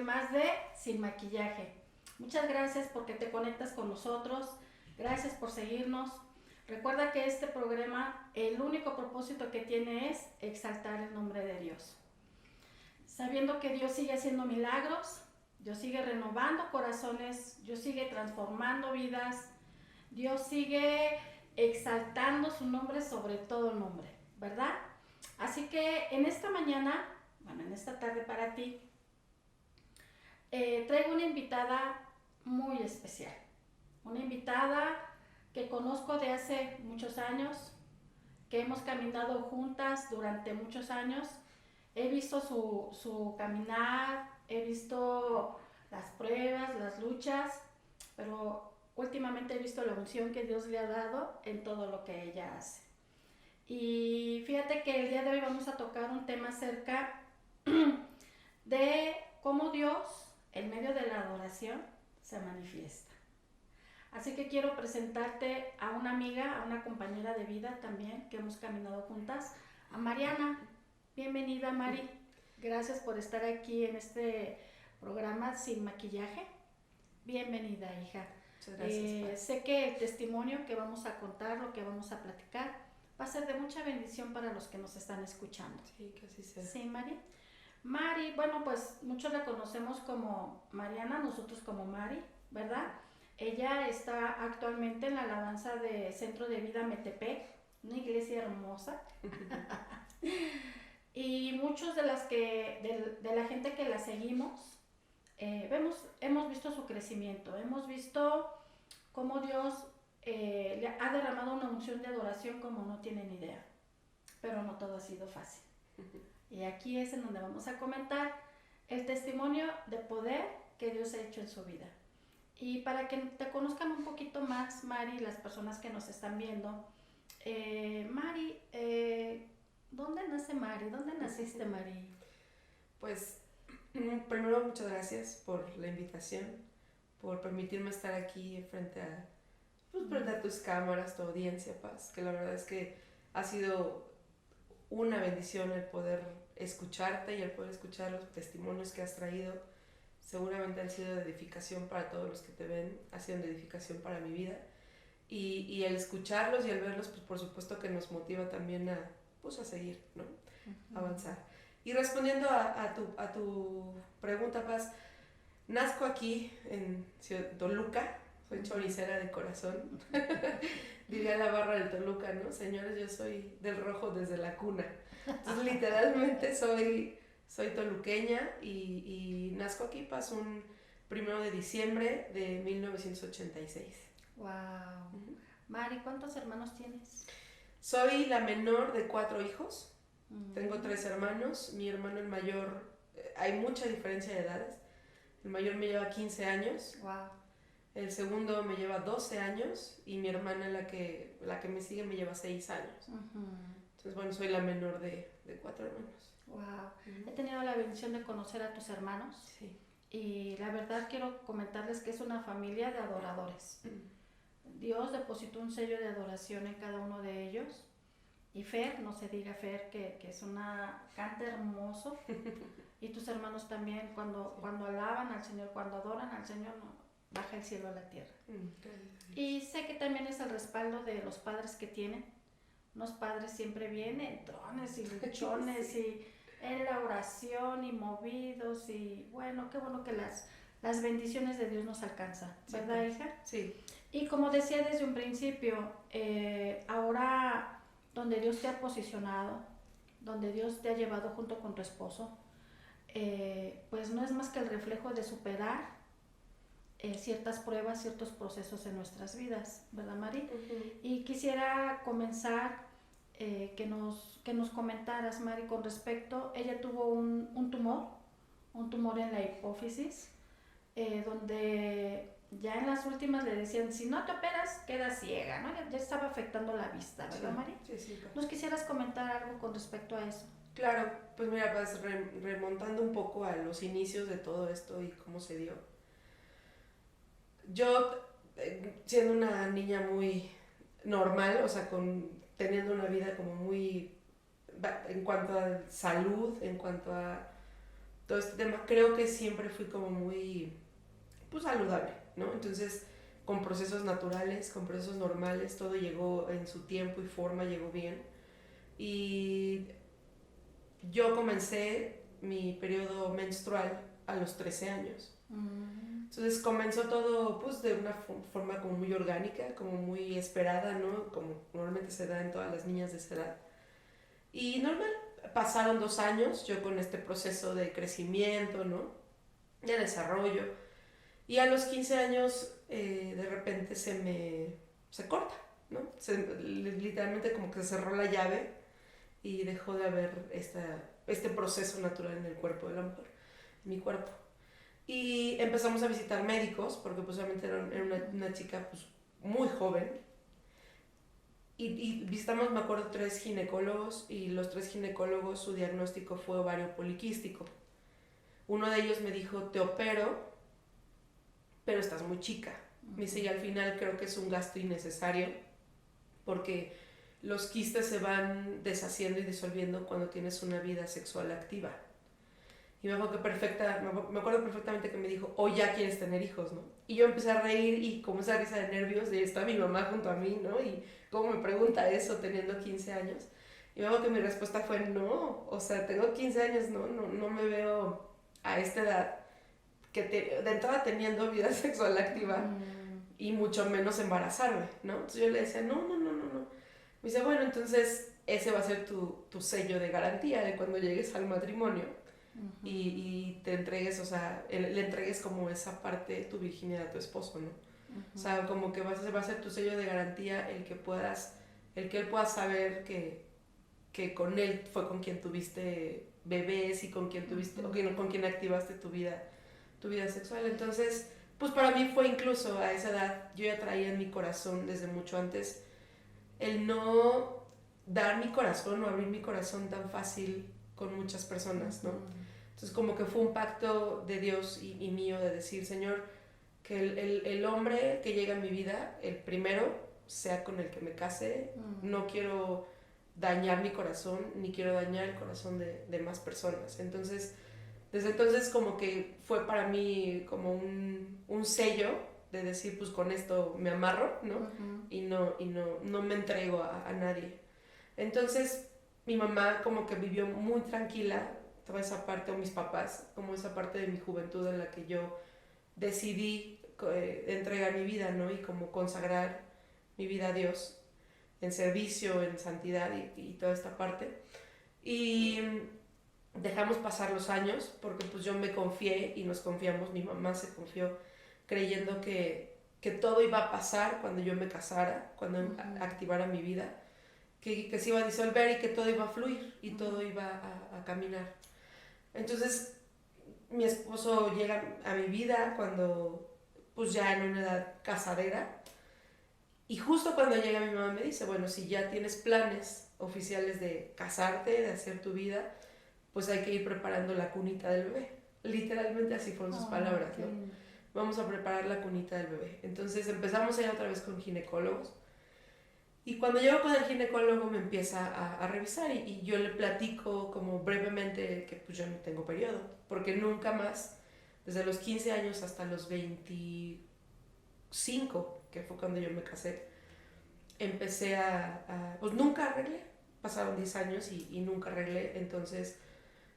más de Sin Maquillaje. Muchas gracias porque te conectas con nosotros, gracias por seguirnos. Recuerda que este programa, el único propósito que tiene es exaltar el nombre de Dios. Sabiendo que Dios sigue haciendo milagros, Dios sigue renovando corazones, Dios sigue transformando vidas, Dios sigue exaltando su nombre sobre todo nombre, ¿verdad? Así que en esta mañana, bueno, en esta tarde para ti, traigo una invitada muy especial. Una invitada que conozco de hace muchos años, que hemos caminado juntas durante muchos años. He visto su caminar, he visto las pruebas, las luchas, pero últimamente he visto la unción que Dios le ha dado en todo lo que ella hace. Y fíjate que el día de hoy vamos a tocar un tema acerca de cómo Dios, en medio de la adoración, se manifiesta. Así que quiero presentarte a una amiga, a una compañera de vida también, que hemos caminado juntas, a Mariana. Bienvenida, Mari. Gracias por estar aquí en este programa Sin Maquillaje. Bienvenida, hija. Muchas gracias. Sé que el testimonio que vamos a contar, lo que vamos a platicar, va a ser de mucha bendición para los que nos están escuchando. Sí, que así sea. Sí, Mari. Mari, bueno, pues muchos la conocemos como Mariana, nosotros como Mari, ¿verdad? Ella está actualmente en la alabanza de Centro de Vida Metepec, una iglesia hermosa. Y muchos de la gente que la seguimos, hemos visto su crecimiento, hemos visto cómo Dios le ha derramado una unción de adoración como no tienen idea. Pero no todo ha sido fácil. Y aquí es en donde vamos a comentar el testimonio de poder que Dios ha hecho en su vida. Y para que te conozcan un poquito más, Mari, las personas que nos están viendo, Mari, ¿dónde nace Mari? ¿Dónde naciste, Mari? Pues, primero muchas gracias por la invitación, por permitirme estar aquí frente a tus cámaras, tu audiencia, Paz, que la verdad es que ha sido una bendición el poder escucharte y el poder escuchar los testimonios que has traído. Seguramente han sido de edificación para todos los que te ven, ha sido de edificación para mi vida. Y el escucharlos y el verlos, pues por supuesto que nos motiva también a seguir, ¿no? Avanzar. Y respondiendo a tu pregunta, Paz, nazco aquí en Toluca, soy choricera de corazón. Diría la barra del Toluca, ¿no? Señores, yo soy del rojo desde la cuna. Entonces, literalmente soy toluqueña y nazco aquí, Paz, un 1 de diciembre de 1986. ¡Wow! Mari, ¿cuántos hermanos tienes? Soy la menor de 4 hijos. Tengo 3 hermanos. Mi hermano el mayor, hay mucha diferencia de edades. El mayor me lleva 15 años. ¡Wow! El segundo me lleva 12 años y mi hermana, la que me sigue, me lleva 6 años. Entonces, bueno, soy la menor de 4 hermanos. ¡Wow! He tenido la bendición de conocer a tus hermanos. Sí. Y la verdad quiero comentarles que es una familia de adoradores. Dios depositó un sello de adoración en cada uno de ellos. Y Fer, no se diga Fer, que es una canta hermoso. Y tus hermanos también, cuando alaban al Señor, cuando adoran al Señor, no, baja el cielo a la tierra. Y sé que también es el respaldo de los padres que tienen. Unos padres siempre bien entrones y luchones sí. Y en la oración y movidos y bueno, qué bueno que las bendiciones de Dios nos alcanzan, ¿verdad, hija? Sí. Y como decía desde un principio, ahora donde Dios te ha posicionado, donde Dios te ha llevado junto con tu esposo, pues no es más que el reflejo de superar ciertas pruebas, ciertos procesos en nuestras vidas, ¿verdad, Mari? Y quisiera comenzar que nos comentaras, Mari, con respecto, ella tuvo un tumor en la hipófisis, donde ya en las últimas le decían, si no te operas, quedas ciega, ¿no? Ya estaba afectando la vista, ¿verdad, Mari? Sí. ¿Nos quisieras comentar algo con respecto a eso? Claro, pues mira, pues remontando un poco a los inicios de todo esto y cómo se dio. Yo, siendo una niña muy normal, o sea, teniendo una vida como muy, en cuanto a salud, en cuanto a todo este tema, creo que siempre fui como muy, pues, saludable, ¿no? Entonces, con procesos naturales, con procesos normales, todo llegó en su tiempo y forma, llegó bien. Y yo comencé mi periodo menstrual a los 13 años. Entonces comenzó todo pues de una forma como muy orgánica, como muy esperada, ¿no? Como normalmente se da en todas las niñas de esa edad. Y normal, pasaron 2 años yo con este proceso de crecimiento, ¿no? De desarrollo. Y a los 15 años de repente se corta, ¿no? Literalmente como que se cerró la llave y dejó de haber este proceso natural en el cuerpo de la mujer, en mi cuerpo. Y empezamos a visitar médicos, porque pues obviamente era una chica pues muy joven. Y visitamos, me acuerdo, 3 ginecólogos, y los 3 ginecólogos, su diagnóstico fue ovario poliquístico. Uno de ellos me dijo, te opero, pero estás muy chica. Me dice, y al final creo que es un gasto innecesario, porque los quistes se van deshaciendo y disolviendo cuando tienes una vida sexual activa. Y me acuerdo perfectamente que me dijo, o ya quieres tener hijos, ¿no? Y yo empecé a reír y como esa risa de nervios de está mi mamá junto a mí, ¿no? Y cómo me pregunta eso teniendo 15 años. Y me acuerdo que mi respuesta fue no, o sea, tengo 15 años, no me veo a esta edad de entrada teniendo vida sexual activa y mucho menos embarazarme, ¿no? Entonces yo le decía, no. Me dice, bueno, entonces ese va a ser tu sello de garantía de cuando llegues al matrimonio. Y te entregues, o sea, le entregues como esa parte de tu virginidad a tu esposo, ¿no? O sea, como que va a ser tu sello de garantía el que él pueda saber que con él fue con quien tuviste bebés y con quien tuviste, o con quien activaste tu vida sexual. Entonces, pues para mí fue incluso a esa edad, yo ya traía en mi corazón desde mucho antes el no dar mi corazón o abrir mi corazón tan fácil con muchas personas, ¿no? Entonces como que fue un pacto de Dios y mío de decir, Señor, que el hombre que llega a mi vida, el primero, sea con el que me case. No quiero dañar mi corazón, ni quiero dañar el corazón de más personas. Entonces, desde entonces como que fue para mí como un sello de decir, pues con esto me amarro, ¿no? Y no me entrego a nadie. Entonces, mi mamá como que vivió muy tranquila toda esa parte, o mis papás, como esa parte de mi juventud en la que yo decidí entregar mi vida, ¿no? Y como consagrar mi vida a Dios en servicio, en santidad y toda esta parte. Y dejamos pasar los años porque pues yo me confié y nos confiamos, mi mamá se confió creyendo que todo iba a pasar cuando yo me casara, cuando activara mi vida, que se iba a disolver y que todo iba a fluir y todo iba a caminar. Entonces mi esposo llega a mi vida cuando pues ya en una edad casadera, y justo cuando llega mi mamá me dice, bueno, si ya tienes planes oficiales de casarte, de hacer tu vida, pues hay que ir preparando la cunita del bebé. Literalmente así fueron sus palabras, ¿no? Vamos a preparar la cunita del bebé. Entonces empezamos a ir otra vez con ginecólogos. Y cuando llego con el ginecólogo me empieza a revisar y yo le platico como brevemente que pues yo no tengo periodo, porque nunca más, desde los 15 años hasta los 25, que fue cuando yo me casé, empecé pues nunca arreglé, pasaron 10 años y nunca arreglé, entonces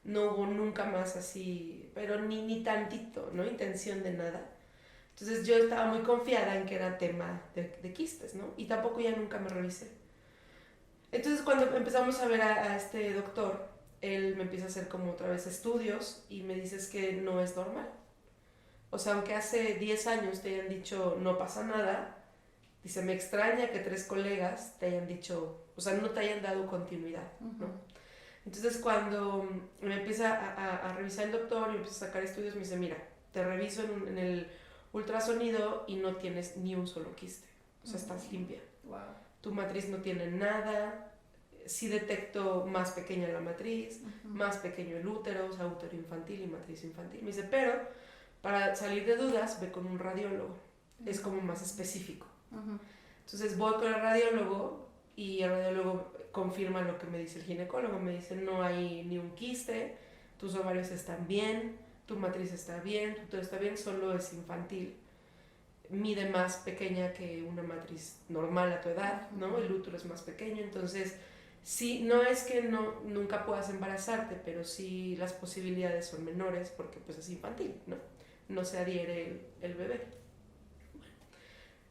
no hubo nunca más así, pero ni tantito, ¿no? Intención de nada. Entonces yo estaba muy confiada en que era tema de quistes, ¿no? Y tampoco ya nunca me revisé. Entonces cuando empezamos a ver a este doctor, él me empieza a hacer como otra vez estudios y me dice que no es normal. O sea, aunque hace 10 años te hayan dicho no pasa nada, dice, me extraña que 3 colegas te hayan dicho, o sea, no te hayan dado continuidad, ¿no? Entonces cuando me empieza a revisar el doctor y empieza a sacar estudios, me dice, mira, te reviso en el ultrasonido y no tienes ni un solo quiste, o sea, estás limpia. Wow. Tu matriz no tiene nada, sí detecto más pequeña la matriz, más pequeño el útero, o sea, útero infantil y matriz infantil. Me dice, pero para salir de dudas, ve con un radiólogo, es como más específico. Entonces voy con el radiólogo y el radiólogo confirma lo que me dice el ginecólogo, me dice, no hay ni un quiste, tus ovarios están bien, tu matriz está bien, todo está bien, solo es infantil. Mide más pequeña que una matriz normal a tu edad, ¿no? El útero es más pequeño, entonces sí, no es que nunca puedas embarazarte, pero sí las posibilidades son menores porque pues es infantil, ¿no? No se adhiere el bebé.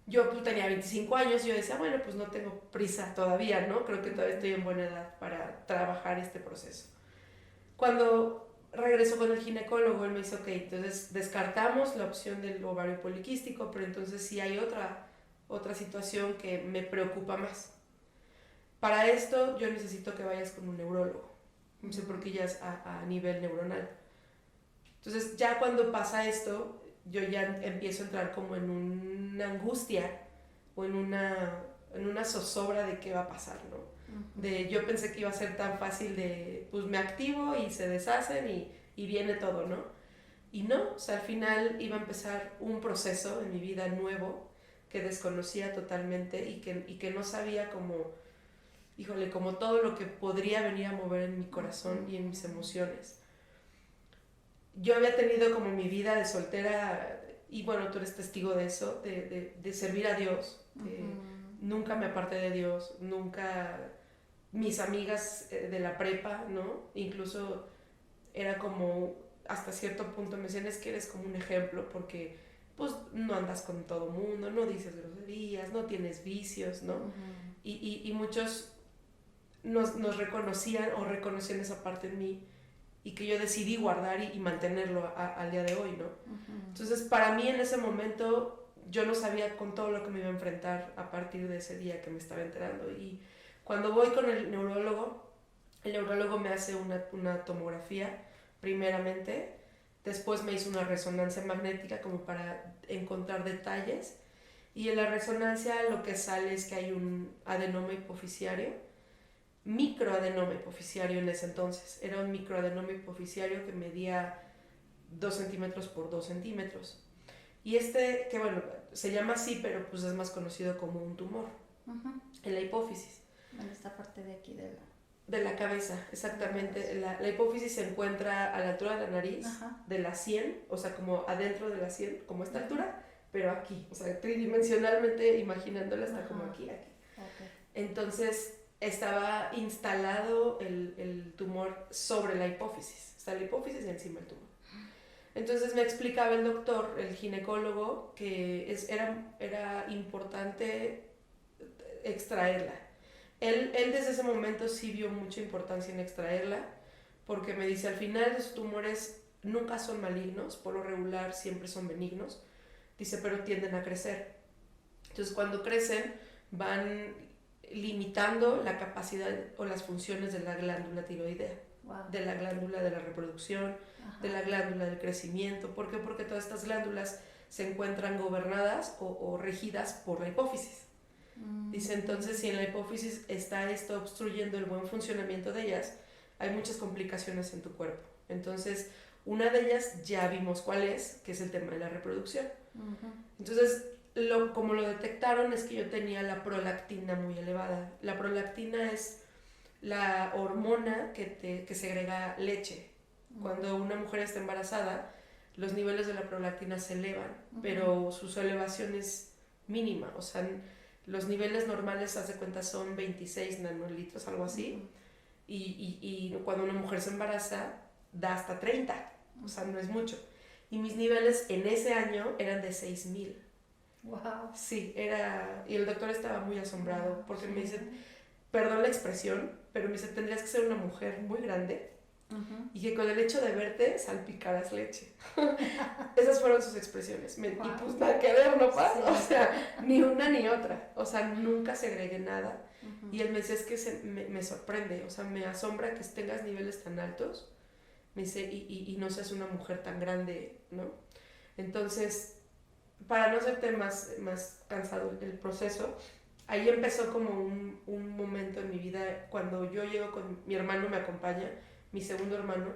Yo pues, tenía 25 años y yo decía, bueno, pues no tengo prisa todavía, ¿no? Creo que todavía estoy en buena edad para trabajar este proceso. Cuando regresó con el ginecólogo, él me dice, ok, entonces descartamos la opción del ovario poliquístico, pero entonces sí hay otra situación que me preocupa más. Para esto yo necesito que vayas con un neurólogo, no sé por qué ya es a nivel neuronal. Entonces ya cuando pasa esto, yo ya empiezo a entrar como en una angustia o en una zozobra de qué va a pasar, ¿no? Yo pensé que iba a ser tan fácil de, pues me activo y se deshacen y viene todo, ¿no? Y no, o sea, al final iba a empezar un proceso en mi vida nuevo que desconocía totalmente y que no sabía cómo, híjole, como todo lo que podría venir a mover en mi corazón y en mis emociones. Yo había tenido como mi vida de soltera, y bueno, tú eres testigo de eso, de servir a Dios. Nunca me aparté de Dios, nunca mis amigas de la prepa, ¿no? Incluso era como, hasta cierto punto me decían, es que eres como un ejemplo porque pues no andas con todo mundo, no dices groserías, no tienes vicios, ¿no? Y muchos nos reconocían o reconocían esa parte en mí y que yo decidí guardar y mantenerlo al día de hoy, ¿no? Entonces, para mí en ese momento, yo no sabía con todo lo que me iba a enfrentar a partir de ese día que me estaba enterando. Y cuando voy con el neurólogo me hace una tomografía, primeramente, después me hizo una resonancia magnética como para encontrar detalles, y en la resonancia lo que sale es que hay un adenoma hipofisiario, microadenoma hipofisiario en ese entonces. Era un microadenoma hipofisiario que medía 2 centímetros por 2 centímetros. Y que bueno, se llama así, pero pues es más conocido como un tumor en la hipófisis. En esta parte de aquí de la cabeza, exactamente. La hipófisis se encuentra a la altura de la nariz, de la sien, o sea, como adentro de la sien, como a esta altura, pero aquí, o sea, tridimensionalmente imaginándola está como aquí. Okay. Entonces, estaba instalado el tumor sobre la hipófisis. Está la hipófisis y encima el tumor. Entonces me explicaba el doctor, el ginecólogo, que era importante extraerla. Él desde ese momento sí vio mucha importancia en extraerla, porque me dice, al final los tumores nunca son malignos, por lo regular siempre son benignos, dice, pero tienden a crecer. Entonces cuando crecen van limitando la capacidad o las funciones de la glándula tiroidea, de la glándula de la reproducción, de la glándula del crecimiento. ¿Por qué? Porque todas estas glándulas se encuentran gobernadas o regidas por la hipófisis. Dice, entonces si en la hipófisis está esto obstruyendo el buen funcionamiento de ellas, hay muchas complicaciones en tu cuerpo. Entonces, una de ellas ya vimos cuál es, que es el tema de la reproducción. Entonces, como lo detectaron es que yo tenía la prolactina muy elevada. La prolactina es la hormona que segrega leche. Cuando una mujer está embarazada, los niveles de la prolactina se elevan, pero su elevación es mínima. O sea, los niveles normales, haz de cuenta, son 26 nanolitros, algo así. Y cuando una mujer se embaraza, da hasta 30. O sea, no es mucho. Y mis niveles en ese año eran de 6000. Wow. Sí, y el doctor estaba muy asombrado porque me dice, perdón la expresión, pero me dice, tendrías que ser una mujer muy grande y que con el hecho de verte salpicaras leche. Esas fueron sus expresiones. Y pues nada que ver, ¿no pasa? Sí. O sea, ni una ni otra. O sea, nunca segregué nada. Y él me decía, es que me sorprende, o sea, me asombra que tengas niveles tan altos. Me dice, y no seas una mujer tan grande, ¿no? Entonces, para no hacerte más cansado el proceso, ahí empezó como un momento en mi vida cuando yo llego con mi hermano, me acompaña, mi segundo hermano,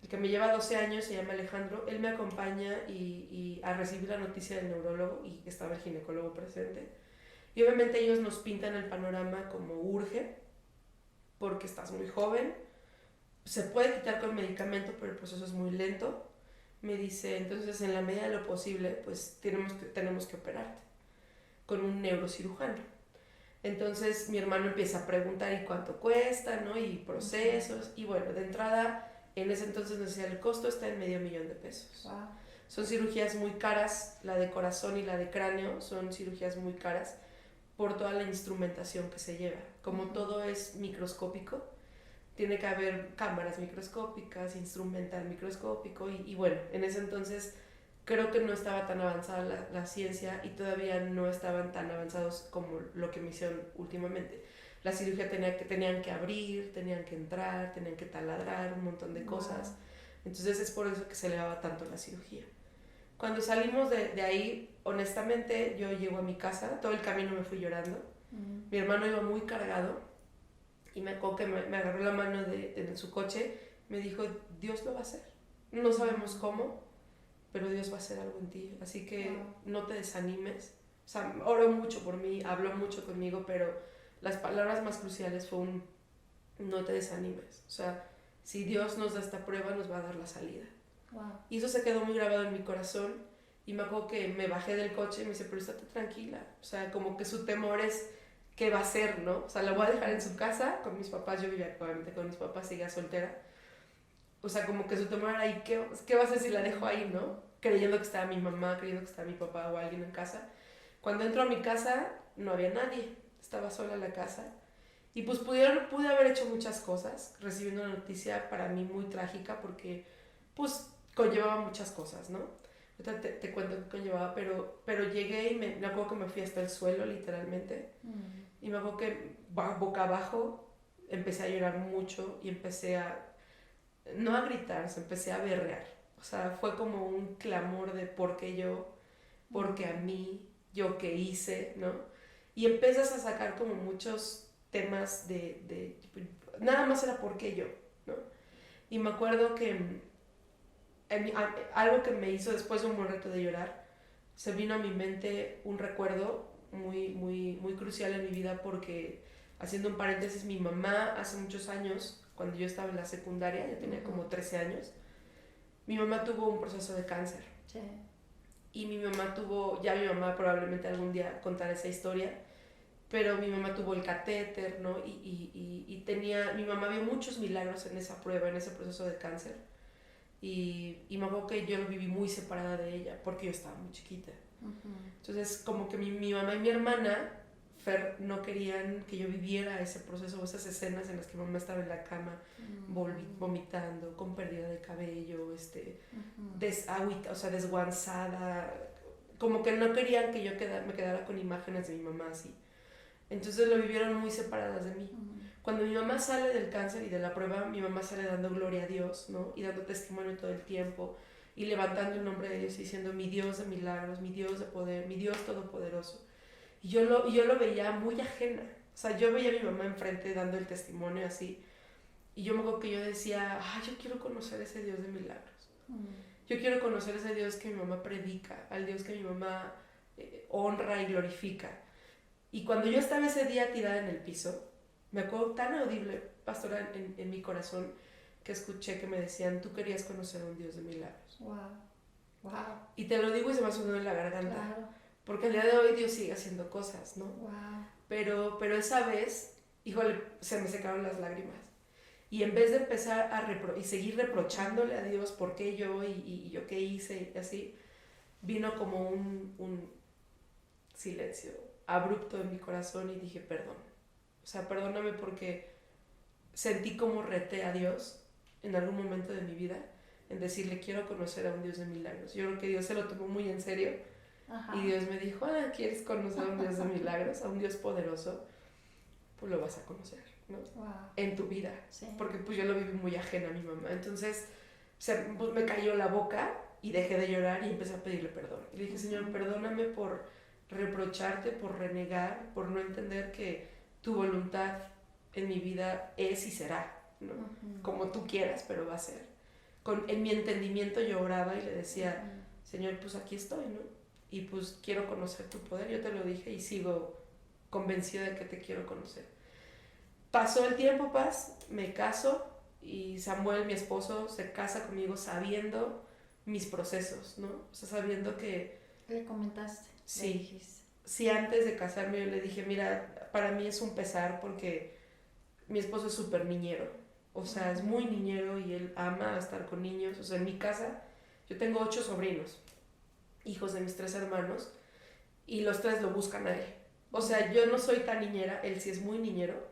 el que me lleva 12 años, se llama Alejandro. Él me acompaña y a recibir la noticia del neurólogo y que estaba el ginecólogo presente. Y obviamente ellos nos pintan el panorama como urge, porque estás muy joven, se puede quitar con medicamento, pero el proceso es muy lento. Me dice, entonces en la medida de lo posible, pues tenemos que operarte con un neurocirujano. Entonces mi hermano empieza a preguntar y cuánto cuesta, ¿no? Y procesos. Y bueno, de entrada, en ese entonces nos decía, el costo está en $500,000. Wow. Son cirugías muy caras, la de corazón y la de cráneo son cirugías muy caras por toda la instrumentación que se lleva. Como todo es microscópico, tiene que haber cámaras microscópicas, instrumental microscópico y bueno, en ese entonces creo que no estaba tan avanzada la ciencia y todavía no estaban tan avanzados como lo que me hicieron últimamente. La cirugía tenían que abrir, tenían que entrar, tenían que taladrar, un montón de cosas. Entonces es por eso que se elevaba tanto la cirugía. Cuando salimos de ahí, honestamente, yo llego a mi casa, todo el camino me fui llorando. Mi hermano iba muy cargado y me acuerdo que me agarró la mano de su coche, me dijo, Dios lo va a hacer. No sabemos cómo, pero Dios va a hacer algo en ti, así que no te desanimes. O sea, oró mucho por mí, habló mucho conmigo, pero las palabras más cruciales fue un no te desanimes. O sea, si Dios nos da esta prueba, nos va a dar la salida. Wow. Y eso se quedó muy grabado en mi corazón y me acuerdo que me bajé del coche y me dice, pero estate tranquila. O sea, como que su temor es qué va a hacer, ¿no? O sea, la voy a dejar en su casa con mis papás, yo vivía obviamente con mis papás, seguía soltera. O sea, como que su temor era, ¿y qué va a hacer si la dejo ahí, no? Creyendo que estaba mi mamá, creyendo que estaba mi papá o alguien en casa. Cuando entro a mi casa, no había nadie, estaba sola en la casa. Y pues pude haber hecho muchas cosas, recibiendo una noticia para mí muy trágica porque pues conllevaba muchas cosas, ¿no? Ahorita te cuento qué conllevaba, pero llegué y me acuerdo que me fui hasta el suelo, literalmente. Y me acuerdo que boca abajo empecé a llorar mucho y empecé no a gritar, empecé a berrear. O sea, fue como un clamor de por qué yo, por qué a mí, yo qué hice, ¿no? Y empiezas a sacar como muchos temas nada más era por qué yo, ¿no? Y me acuerdo que algo que me hizo después de un buen rato de llorar, se vino a mi mente un recuerdo muy, muy, muy crucial en mi vida porque, haciendo un paréntesis, mi mamá hace muchos años, cuando yo estaba en la secundaria, ya tenía como 13 años, mi mamá tuvo un proceso de cáncer. Sí. Y mi mamá probablemente algún día contará esa historia, pero mi mamá tuvo el catéter, ¿no? Mi mamá vio muchos milagros en esa prueba, en ese proceso de cáncer. Y me acuerdo que yo lo viví muy separada de ella porque yo estaba muy chiquita. Entonces, como que mi mamá y mi hermana, Fer, no querían que yo viviera ese proceso, esas escenas en las que mamá estaba en la cama vomitando, con pérdida de cabello, o sea, desguanzada. Como que no querían que yo me quedara con imágenes de mi mamá así. Entonces lo vivieron muy separadas de mí. Cuando mi mamá sale del cáncer y de la prueba, mi mamá sale dando gloria a Dios, ¿no? Y dando testimonio todo el tiempo y levantando el nombre de Dios y diciendo, mi Dios de milagros, mi Dios de poder, mi Dios todopoderoso. Y yo lo veía muy ajena. O sea, yo veía a mi mamá enfrente dando el testimonio así. Y yo me acuerdo que yo decía, yo quiero conocer ese Dios de milagros. Yo quiero conocer ese Dios que mi mamá predica, al Dios que mi mamá honra y glorifica. Y cuando yo estaba ese día tirada en el piso, me acuerdo tan audible, pastora, en mi corazón, que escuché que me decían, tú querías conocer a un Dios de milagros. Wow. Wow. Y te lo digo y se me hace un nudo en la garganta. Claro. Porque al día de hoy Dios sigue haciendo cosas, ¿no? Wow. Pero esa vez, híjole, se me secaron las lágrimas. Y en vez de empezar y seguir reprochándole a Dios por qué yo y yo qué hice y así, vino como un silencio abrupto en mi corazón y dije, perdón. O sea, perdóname porque sentí como reté a Dios en algún momento de mi vida en decirle, quiero conocer a un Dios de milagros. Yo creo que Dios se lo tomó muy en serio. Ajá. Y Dios me dijo, ¿quieres conocer a un Dios de milagros? A un Dios poderoso, pues lo vas a conocer, ¿no? Wow. En tu vida. Sí. Porque pues yo lo viví muy ajena a mi mamá. Entonces pues, me cayó la boca y dejé de llorar y empecé a pedirle perdón. Y le dije, Señor, perdóname por reprocharte, por renegar, por no entender que tu voluntad en mi vida es y será, ¿no? Como tú quieras, pero va a ser. En mi entendimiento yo oraba y le decía, Señor, pues aquí estoy, ¿no? Y pues quiero conocer tu poder, yo te lo dije y sigo convencida de que te quiero conocer. Pasó el tiempo, Paz, me caso Y Samuel, mi esposo, se casa conmigo sabiendo mis procesos, ¿no? O sea, sabiendo que... Le comentaste. Sí. Le dijiste. Sí, antes de casarme yo le dije, mira, para mí es un pesar porque mi esposo es súper niñero. O sea, es muy niñero y él ama estar con niños. O sea, en mi casa yo tengo 8 sobrinos, hijos de mis 3 hermanos, y los 3 lo buscan a él. O sea, yo no soy tan niñera, él sí es muy niñero.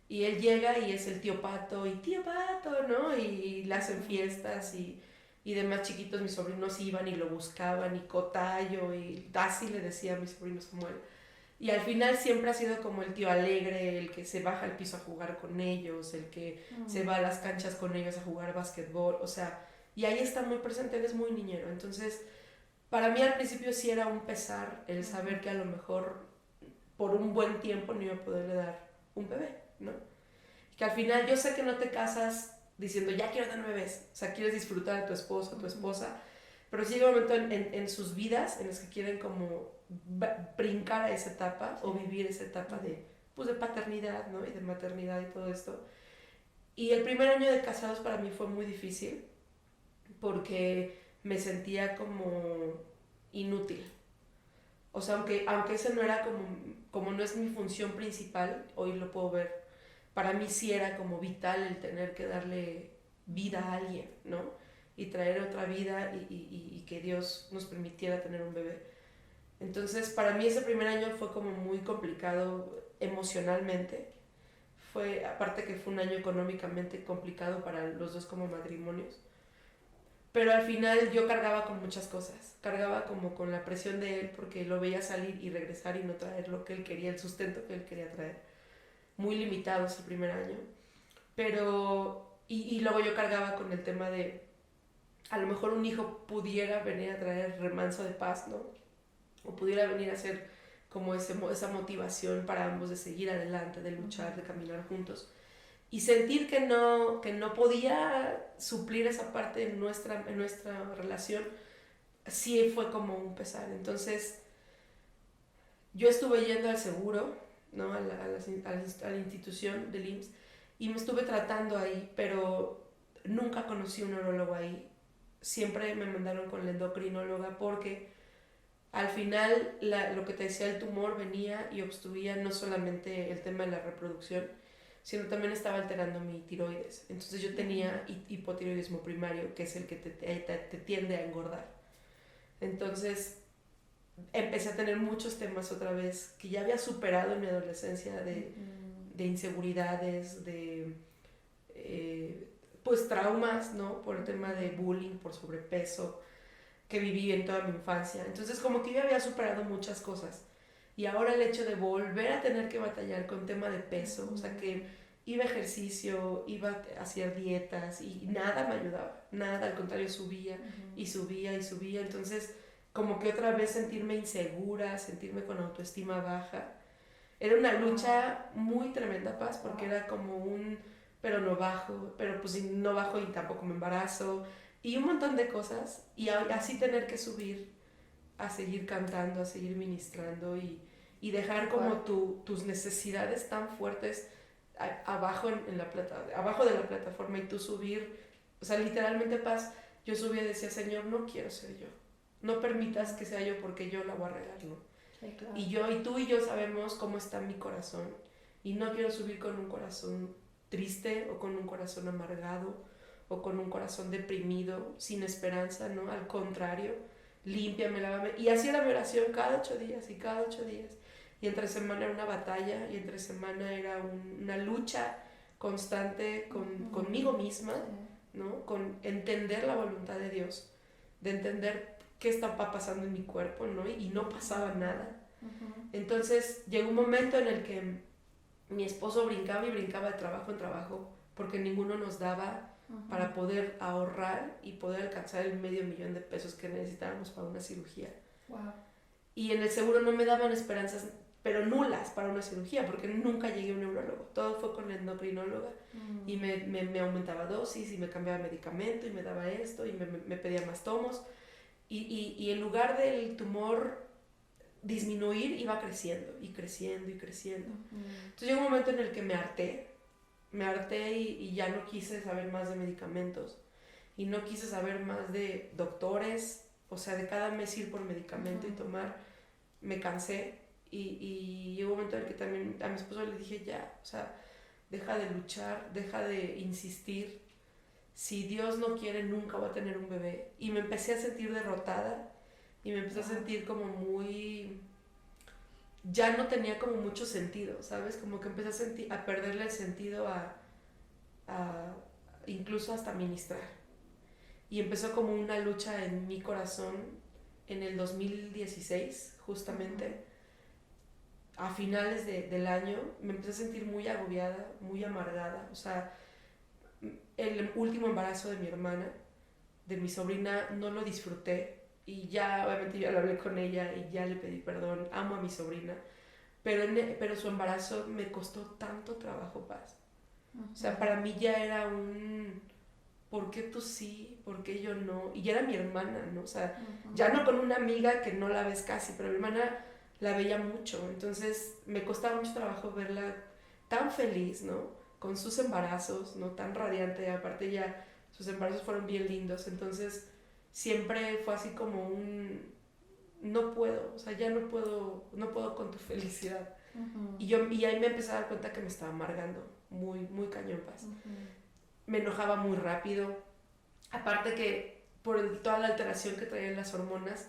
Y él llega y es el tío Pato, y tío Pato, ¿no? Y le hacen fiestas y demás chiquitos, mis sobrinos iban y lo buscaban, y Cotayo, y así le decía a mi sobrino Samuel. Y al final siempre ha sido como el tío alegre, el que se baja al piso a jugar con ellos, el que se va a las canchas con ellos a jugar básquetbol, o sea, y ahí está muy presente, él es muy niñero. Entonces, para mí al principio sí era un pesar el saber que a lo mejor por un buen tiempo no iba a poderle dar un bebé, ¿no? Que al final yo sé que no te casas diciendo ya quiero tener bebés, o sea, quieres disfrutar de tu esposo, tu esposa, pero sí llega un momento en sus vidas en los que quieren como brincar a esa etapa o vivir esa etapa de, pues, de paternidad, ¿no? Y de maternidad y todo esto. Y el primer año de casados para mí fue muy difícil porque me sentía como inútil. O sea, aunque ese no era como no es mi función principal, hoy lo puedo ver, para mí sí era como vital el tener que darle vida a alguien, ¿no? Y traer otra vida y que Dios nos permitiera tener un bebé. Entonces, para mí ese primer año fue como muy complicado emocionalmente. Aparte que fue un año económicamente complicado para los dos como matrimonios. Pero al final yo cargaba con muchas cosas. Cargaba como con la presión de él porque lo veía salir y regresar y no traer lo que él quería, el sustento que él quería traer. Muy limitado ese primer año. Pero... Y luego yo cargaba con el tema de... A lo mejor un hijo pudiera venir a traer remanso de paz, ¿no? O pudiera venir a ser como esa motivación para ambos de seguir adelante, de luchar, de caminar juntos. Y sentir que no podía suplir esa parte en nuestra relación, sí fue como un pesar. Entonces, yo estuve yendo al seguro, ¿no? a la institución del IMSS, y me estuve tratando ahí, pero nunca conocí un neurólogo ahí. Siempre me mandaron con la endocrinóloga porque al final lo que te decía, el tumor venía y obstruía no solamente el tema de la reproducción, sino también estaba alterando mi tiroides. Entonces yo tenía hipotiroidismo primario, que es el que te tiende a engordar. Entonces empecé a tener muchos temas otra vez que ya había superado en mi adolescencia de inseguridades, de pues traumas, ¿no? Por el tema de bullying, por sobrepeso, que viví en toda mi infancia. Entonces como que yo había superado muchas cosas. Y ahora el hecho de volver a tener que batallar con tema de peso, o sea que iba a ejercicio, iba a hacer dietas y nada me ayudaba, nada, al contrario subía y subía y subía. Entonces como que otra vez sentirme insegura, sentirme con autoestima baja. Era una lucha muy tremenda, Paz, porque era como pero no bajo, pero pues no bajo y tampoco me embarazo, y un montón de cosas, y así tener que subir a seguir cantando, a seguir ministrando y dejar como tus necesidades tan fuertes abajo, abajo de la plataforma, y tú subir, o sea, literalmente, Paz, yo subía y decía, Señor, no quiero ser yo, no permitas que sea yo porque yo la voy a regar, ¿no? Sí, claro. Y tú y yo sabemos cómo está mi corazón, y no quiero subir con un corazón triste o con un corazón amargado o con un corazón deprimido, sin esperanza, ¿no? Al contrario, límpiame, lávame. Y así era mi oración cada 8 días y cada 8 días. Y entre semana era una batalla y entre semana era una lucha constante conmigo misma, ¿no? Con entender la voluntad de Dios, de entender qué estaba pasando en mi cuerpo, ¿no? Y no pasaba nada. Entonces llegó un momento en el que mi esposo brincaba y brincaba de trabajo en trabajo porque ninguno nos daba para poder ahorrar y poder alcanzar el $500,000 de pesos que necesitábamos para una cirugía. Wow. Y en el seguro no me daban esperanzas, pero nulas, para una cirugía, porque nunca llegué a un neurólogo. Todo fue con la endocrinóloga y me aumentaba dosis y me cambiaba medicamento y me daba esto y me pedía más tomos. Y en lugar del tumor disminuir, iba creciendo y creciendo y creciendo. Entonces llegó un momento en el que me harté me harté y ya no quise saber más de medicamentos y no quise saber más de doctores, o sea, de cada mes ir por medicamento y tomar, me cansé y llegó un momento en el que también a mi esposo le dije ya, o sea, deja de luchar, deja de insistir, si Dios no quiere nunca va a tener un bebé. Y me empecé a sentir derrotada y me empecé a sentir como muy, ya no tenía como mucho sentido, ¿sabes? Como que empecé a sentir, a perderle el sentido a incluso hasta ministrar. Y empezó como una lucha en mi corazón en el 2016, justamente. A finales del año me empecé a sentir muy agobiada, muy amargada. O sea, el último embarazo de mi hermana, de mi sobrina, no lo disfruté. Y ya, obviamente, ya lo hablé con ella y ya le pedí perdón. Amo a mi sobrina. Pero su embarazo me costó tanto trabajo, Paz. O sea, para mí ya era un... ¿Por qué tú sí? ¿Por qué yo no? Y ya era mi hermana, ¿no? O sea, ya no con una amiga que no la ves casi, pero mi hermana la veía mucho. Entonces me costaba mucho trabajo verla tan feliz, ¿no? Con sus embarazos, ¿no? Tan radiante. Aparte ya sus embarazos fueron bien lindos. Entonces siempre fue así como un... No puedo, o sea, ya no puedo con tu felicidad. Y ahí me empecé a dar cuenta que me estaba amargando. Muy, muy cañón, Paz. Me enojaba muy rápido. Aparte que por toda la alteración que traían las hormonas,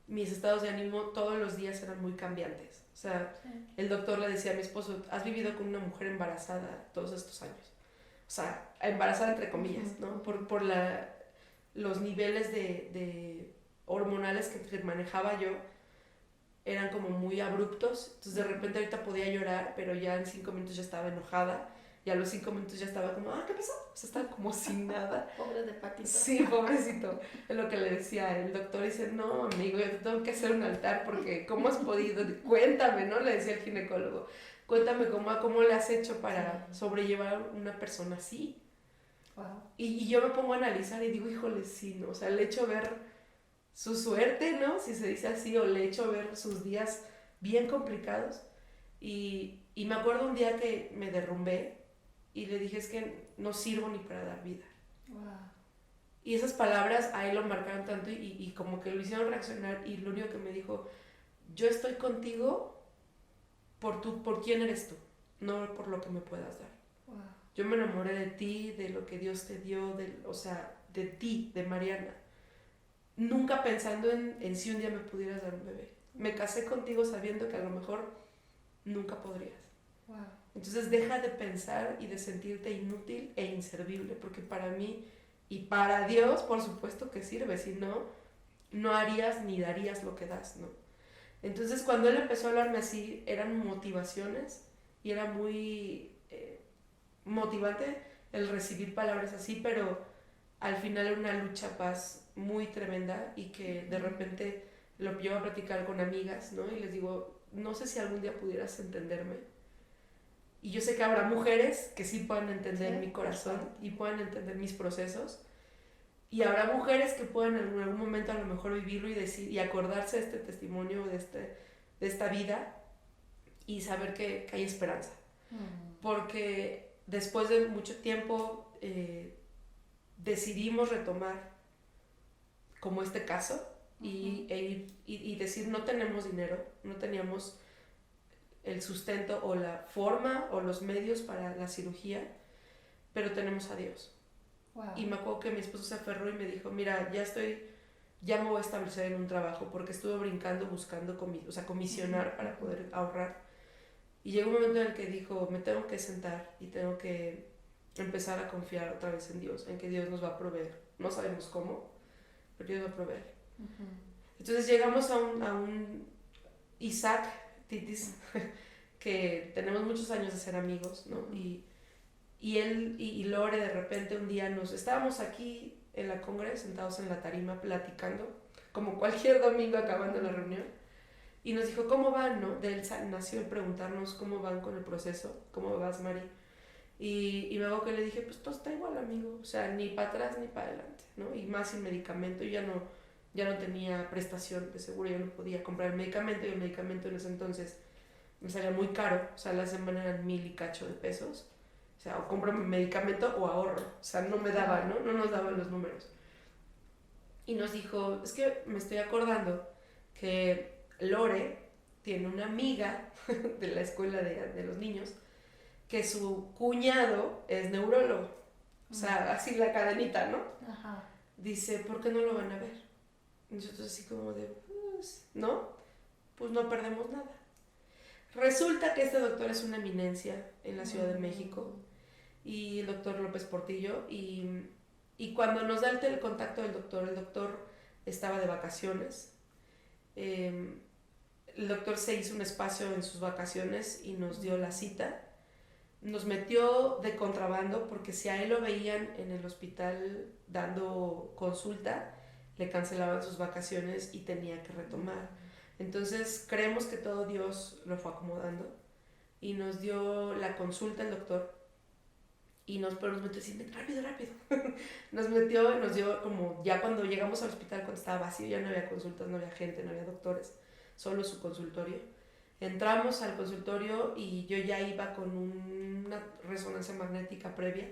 mis estados de ánimo todos los días eran muy cambiantes. O sea, el doctor le decía a mi esposo, has vivido con una mujer embarazada todos estos años. O sea, embarazada entre comillas, ¿no? Por los niveles de hormonales que manejaba yo eran como muy abruptos. Entonces de repente ahorita podía llorar, pero ya en 5 minutos ya estaba enojada. Y a los 5 minutos ya estaba como, ¿qué pasó? O sea, estaba como sin nada. Pobre de Patito. Sí, pobrecito. Es lo que le decía el doctor. Dice, no, amigo, yo te tengo que hacer un altar porque ¿cómo has podido? Cuéntame, ¿no? Le decía el ginecólogo. Cuéntame cómo le has hecho para sobrellevar a una persona así. Wow. Y yo me pongo a analizar y digo, híjole, sí, ¿no? O sea, le echo ver su suerte, ¿no? Si se dice así, o le echo ver sus días bien complicados. Y me acuerdo un día que me derrumbé y le dije, es que no sirvo ni para dar vida. Wow. Y esas palabras a él lo marcaron tanto y como que lo hicieron reaccionar y lo único que me dijo, yo estoy contigo por quién eres tú, no por lo que me puedas dar. Wow. Yo me enamoré de ti, de lo que Dios te dio, o sea, de ti, de Mariana. Nunca pensando en si un día me pudieras dar un bebé. Me casé contigo sabiendo que a lo mejor nunca podrías. Wow. Entonces deja de pensar y de sentirte inútil e inservible, porque para mí y para Dios, por supuesto que sirve, si no, no harías ni darías lo que das, ¿no? Entonces cuando él empezó a hablarme así, eran motivaciones y era muy motivante el recibir palabras así, pero al final era una lucha, Paz, muy tremenda y que de repente lo llevo a platicar con amigas, ¿no? Y les digo, no sé si algún día pudieras entenderme. Y yo sé que habrá mujeres que sí puedan entender mi corazón y puedan entender mis procesos. Y habrá mujeres que puedan en algún momento a lo mejor vivirlo y decir y acordarse de este testimonio, de esta vida y saber que hay esperanza. Porque después de mucho tiempo decidimos retomar como este caso y decir no tenemos dinero, no teníamos el sustento o la forma o los medios para la cirugía, pero tenemos a Dios. Wow. Y me acuerdo que mi esposo se aferró y me dijo, mira, ya me voy a establecer en un trabajo porque estuve brincando buscando comisionar para poder ahorrar. Y llegó un momento en el que dijo, me tengo que sentar y tengo que empezar a confiar otra vez en Dios, en que Dios nos va a proveer. No sabemos cómo, pero Dios va a proveer. Entonces llegamos a un Isaac Titis, que tenemos muchos años de ser amigos, ¿no? Y él y Lore de repente un día estábamos aquí en la Congres, sentados en la tarima platicando, como cualquier domingo acabando la reunión, y nos dijo, ¿cómo van, no? De él nació el preguntarnos cómo van con el proceso, ¿cómo vas, Mari? Y luego que le dije, pues todo está igual, amigo, o sea, ni para atrás ni para adelante, ¿no? Y más sin medicamento, yo ya no tenía prestación de seguro, yo no podía comprar el medicamento y el medicamento en ese entonces me salía muy caro, o sea, la semana eran 1,000 y cacho de pesos O sea, o compro medicamento o ahorro. O sea, no me daba, ¿no? No nos daban los números. Y nos dijo, es que me estoy acordando que Lore tiene una amiga de la escuela de los niños que su cuñado es neurólogo. O sea, así la cadenita, ¿no? Ajá. Dice, ¿por qué no lo van a ver? Y nosotros así como de, pues, ¿no? Pues no perdemos nada. Resulta que este doctor es una eminencia en la Ciudad de México, y el doctor López Portillo, y cuando nos da el contacto del doctor, el doctor estaba de vacaciones. El doctor se hizo un espacio en sus vacaciones y nos dio la cita. Nos metió de contrabando porque si a él lo veían en el hospital dando consulta, le cancelaban sus vacaciones y tenía que retomar. Entonces creemos que todo Dios lo fue acomodando y nos dio la consulta el doctor y pero nos metió así, rápido, rápido. Nos metió y nos dio como, ya cuando llegamos al hospital, cuando estaba vacío, ya no había consultas, no había gente, no había doctores, solo su consultorio. Entramos al consultorio y yo ya iba con una resonancia magnética previa,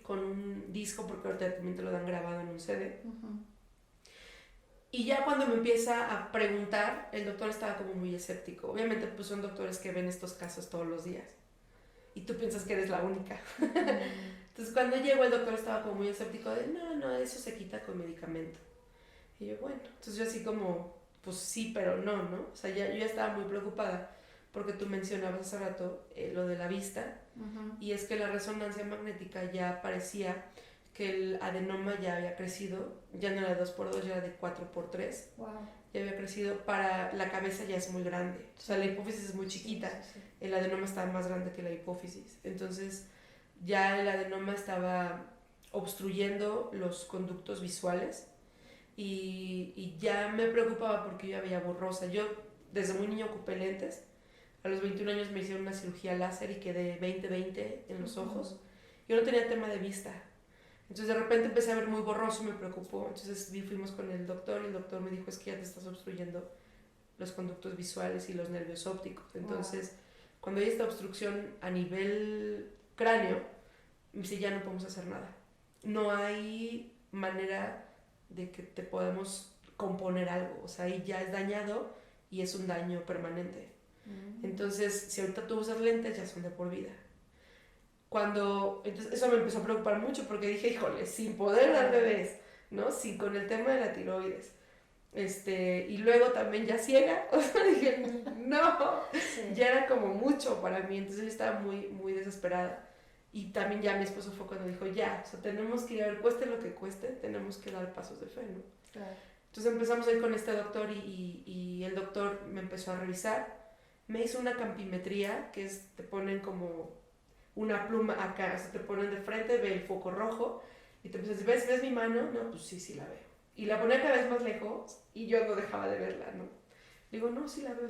con un disco, porque ahorita también te lo dan grabado en un CD. Y ya cuando me empieza a preguntar, el doctor estaba como muy escéptico. Obviamente pues son doctores que ven estos casos todos los días y tú piensas que eres la única. Entonces cuando llegó el doctor estaba como muy escéptico de no, eso se quita con medicamento. Y yo, bueno, entonces yo así como, pues sí, pero no, ¿no? O sea, yo ya estaba muy preocupada porque tú mencionabas hace rato lo de la vista, y es que la resonancia magnética ya parecía que el adenoma ya había crecido, ya no era de 2x2, ya era de 4x3. Wow. Ya había crecido, para la cabeza ya es muy grande, o sea, la hipófisis es muy chiquita, sí. El adenoma estaba más grande que la hipófisis, entonces ya el adenoma estaba obstruyendo los conductos visuales y ya me preocupaba porque yo veía borrosa. Yo desde muy niño ocupé lentes, a los 21 años me hicieron una cirugía láser y quedé 20/20 en los ojos. Yo no tenía tema de vista, entonces de repente empecé a ver muy borroso, me preocupó. Entonces fuimos con el doctor y el doctor me dijo, es que ya te estás obstruyendo los conductos visuales y los nervios ópticos. Entonces, cuando hay esta obstrucción a nivel cráneo, me dice, ya no podemos hacer nada. No hay manera de que te podamos componer algo. O sea, ahí ya es dañado y es un daño permanente. Entonces, si ahorita tú usas lentes, ya son de por vida. Entonces eso me empezó a preocupar mucho porque dije, híjole, sin poder dar bebés, ¿no? Sin con el tema de la tiroides. Y luego también ya ciega, o sea, dije, no, sí. Ya era como mucho para mí, entonces yo estaba muy, muy desesperada. Y también ya mi esposo fue cuando dijo, ya, o sea, tenemos que ir a ver, cueste lo que cueste, tenemos que dar pasos de fe, ¿no? Claro. Entonces empezamos a ir con este doctor y el doctor me empezó a revisar, me hizo una campimetría, que es, te ponen como una pluma acá, o sea, te ponen de frente, ve el foco rojo y te empiezas, ¿ves mi mano? No, pues sí la veo. Y la ponía cada vez más lejos y yo no dejaba de verla, ¿no? Digo, no, sí la veo.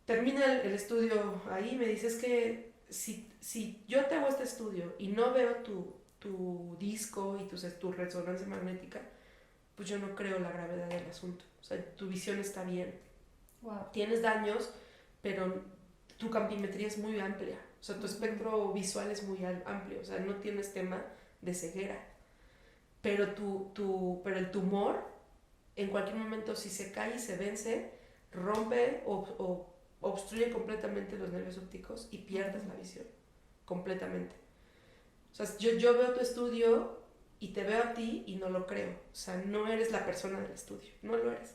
Termina el estudio ahí y me dices que si yo te hago este estudio y no veo tu disco y tu resonancia magnética, pues yo no creo la gravedad del asunto. O sea, tu visión está bien. Wow. Tienes daños, pero tu campimetría es muy amplia. O sea, tu espectro visual es muy amplio. O sea, no tienes tema de ceguera. Pero el tumor, en cualquier momento, si se cae y se vence, rompe o obstruye completamente los nervios ópticos y pierdes la visión completamente. O sea, yo veo tu estudio y te veo a ti y no lo creo. O sea, no eres la persona del estudio, no lo eres.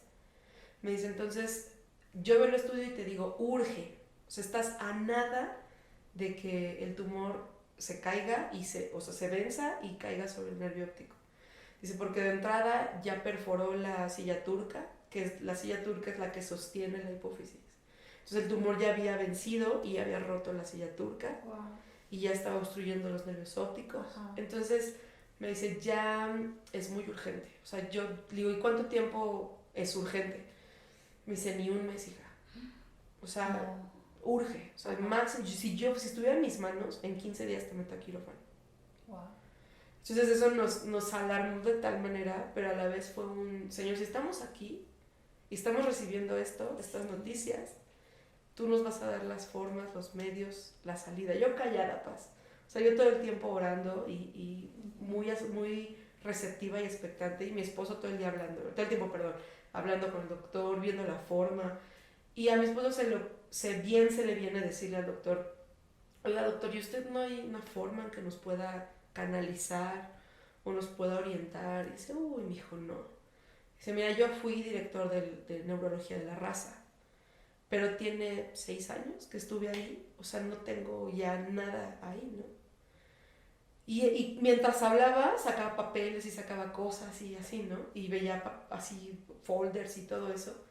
Me dice, entonces, yo veo el estudio y te digo, urge. O sea, estás a nada de que el tumor se caiga y se venza y caiga sobre el nervio óptico. Dice, porque de entrada ya perforó la silla turca, la silla turca es la que sostiene la hipófisis. Entonces el tumor ya había vencido y había roto la silla turca. Wow. Y ya estaba obstruyendo los nervios ópticos. Ajá. Entonces me dice, ya es muy urgente. O sea, yo digo, ¿y cuánto tiempo es urgente? Me dice, ni un mes, hija. O sea, urge. O sea, máximo, si estuviera en mis manos, en 15 días te meto a quirófano. Wow. Entonces eso nos alarmó de tal manera, pero a la vez fue señor, si estamos aquí y estamos recibiendo estas noticias, tú nos vas a dar las formas, los medios, la salida. Yo callada, Paz. O sea, yo todo el tiempo orando y muy receptiva y expectante, y mi esposo todo el día hablando, todo el tiempo, perdón, hablando con el doctor, viendo la forma. Y a mi esposo se le viene decirle al doctor, oiga doctor, ¿y usted no hay una forma en que nos pueda canalizar o nos pueda orientar? Y dice, uy, mijo, no. Dice, mira, yo fui director de neurología de la raza, pero tiene 6 años que estuve ahí, o sea, no tengo ya nada ahí, ¿no? Y mientras hablaba, sacaba papeles y sacaba cosas y así, ¿no? Y veía así folders y todo eso.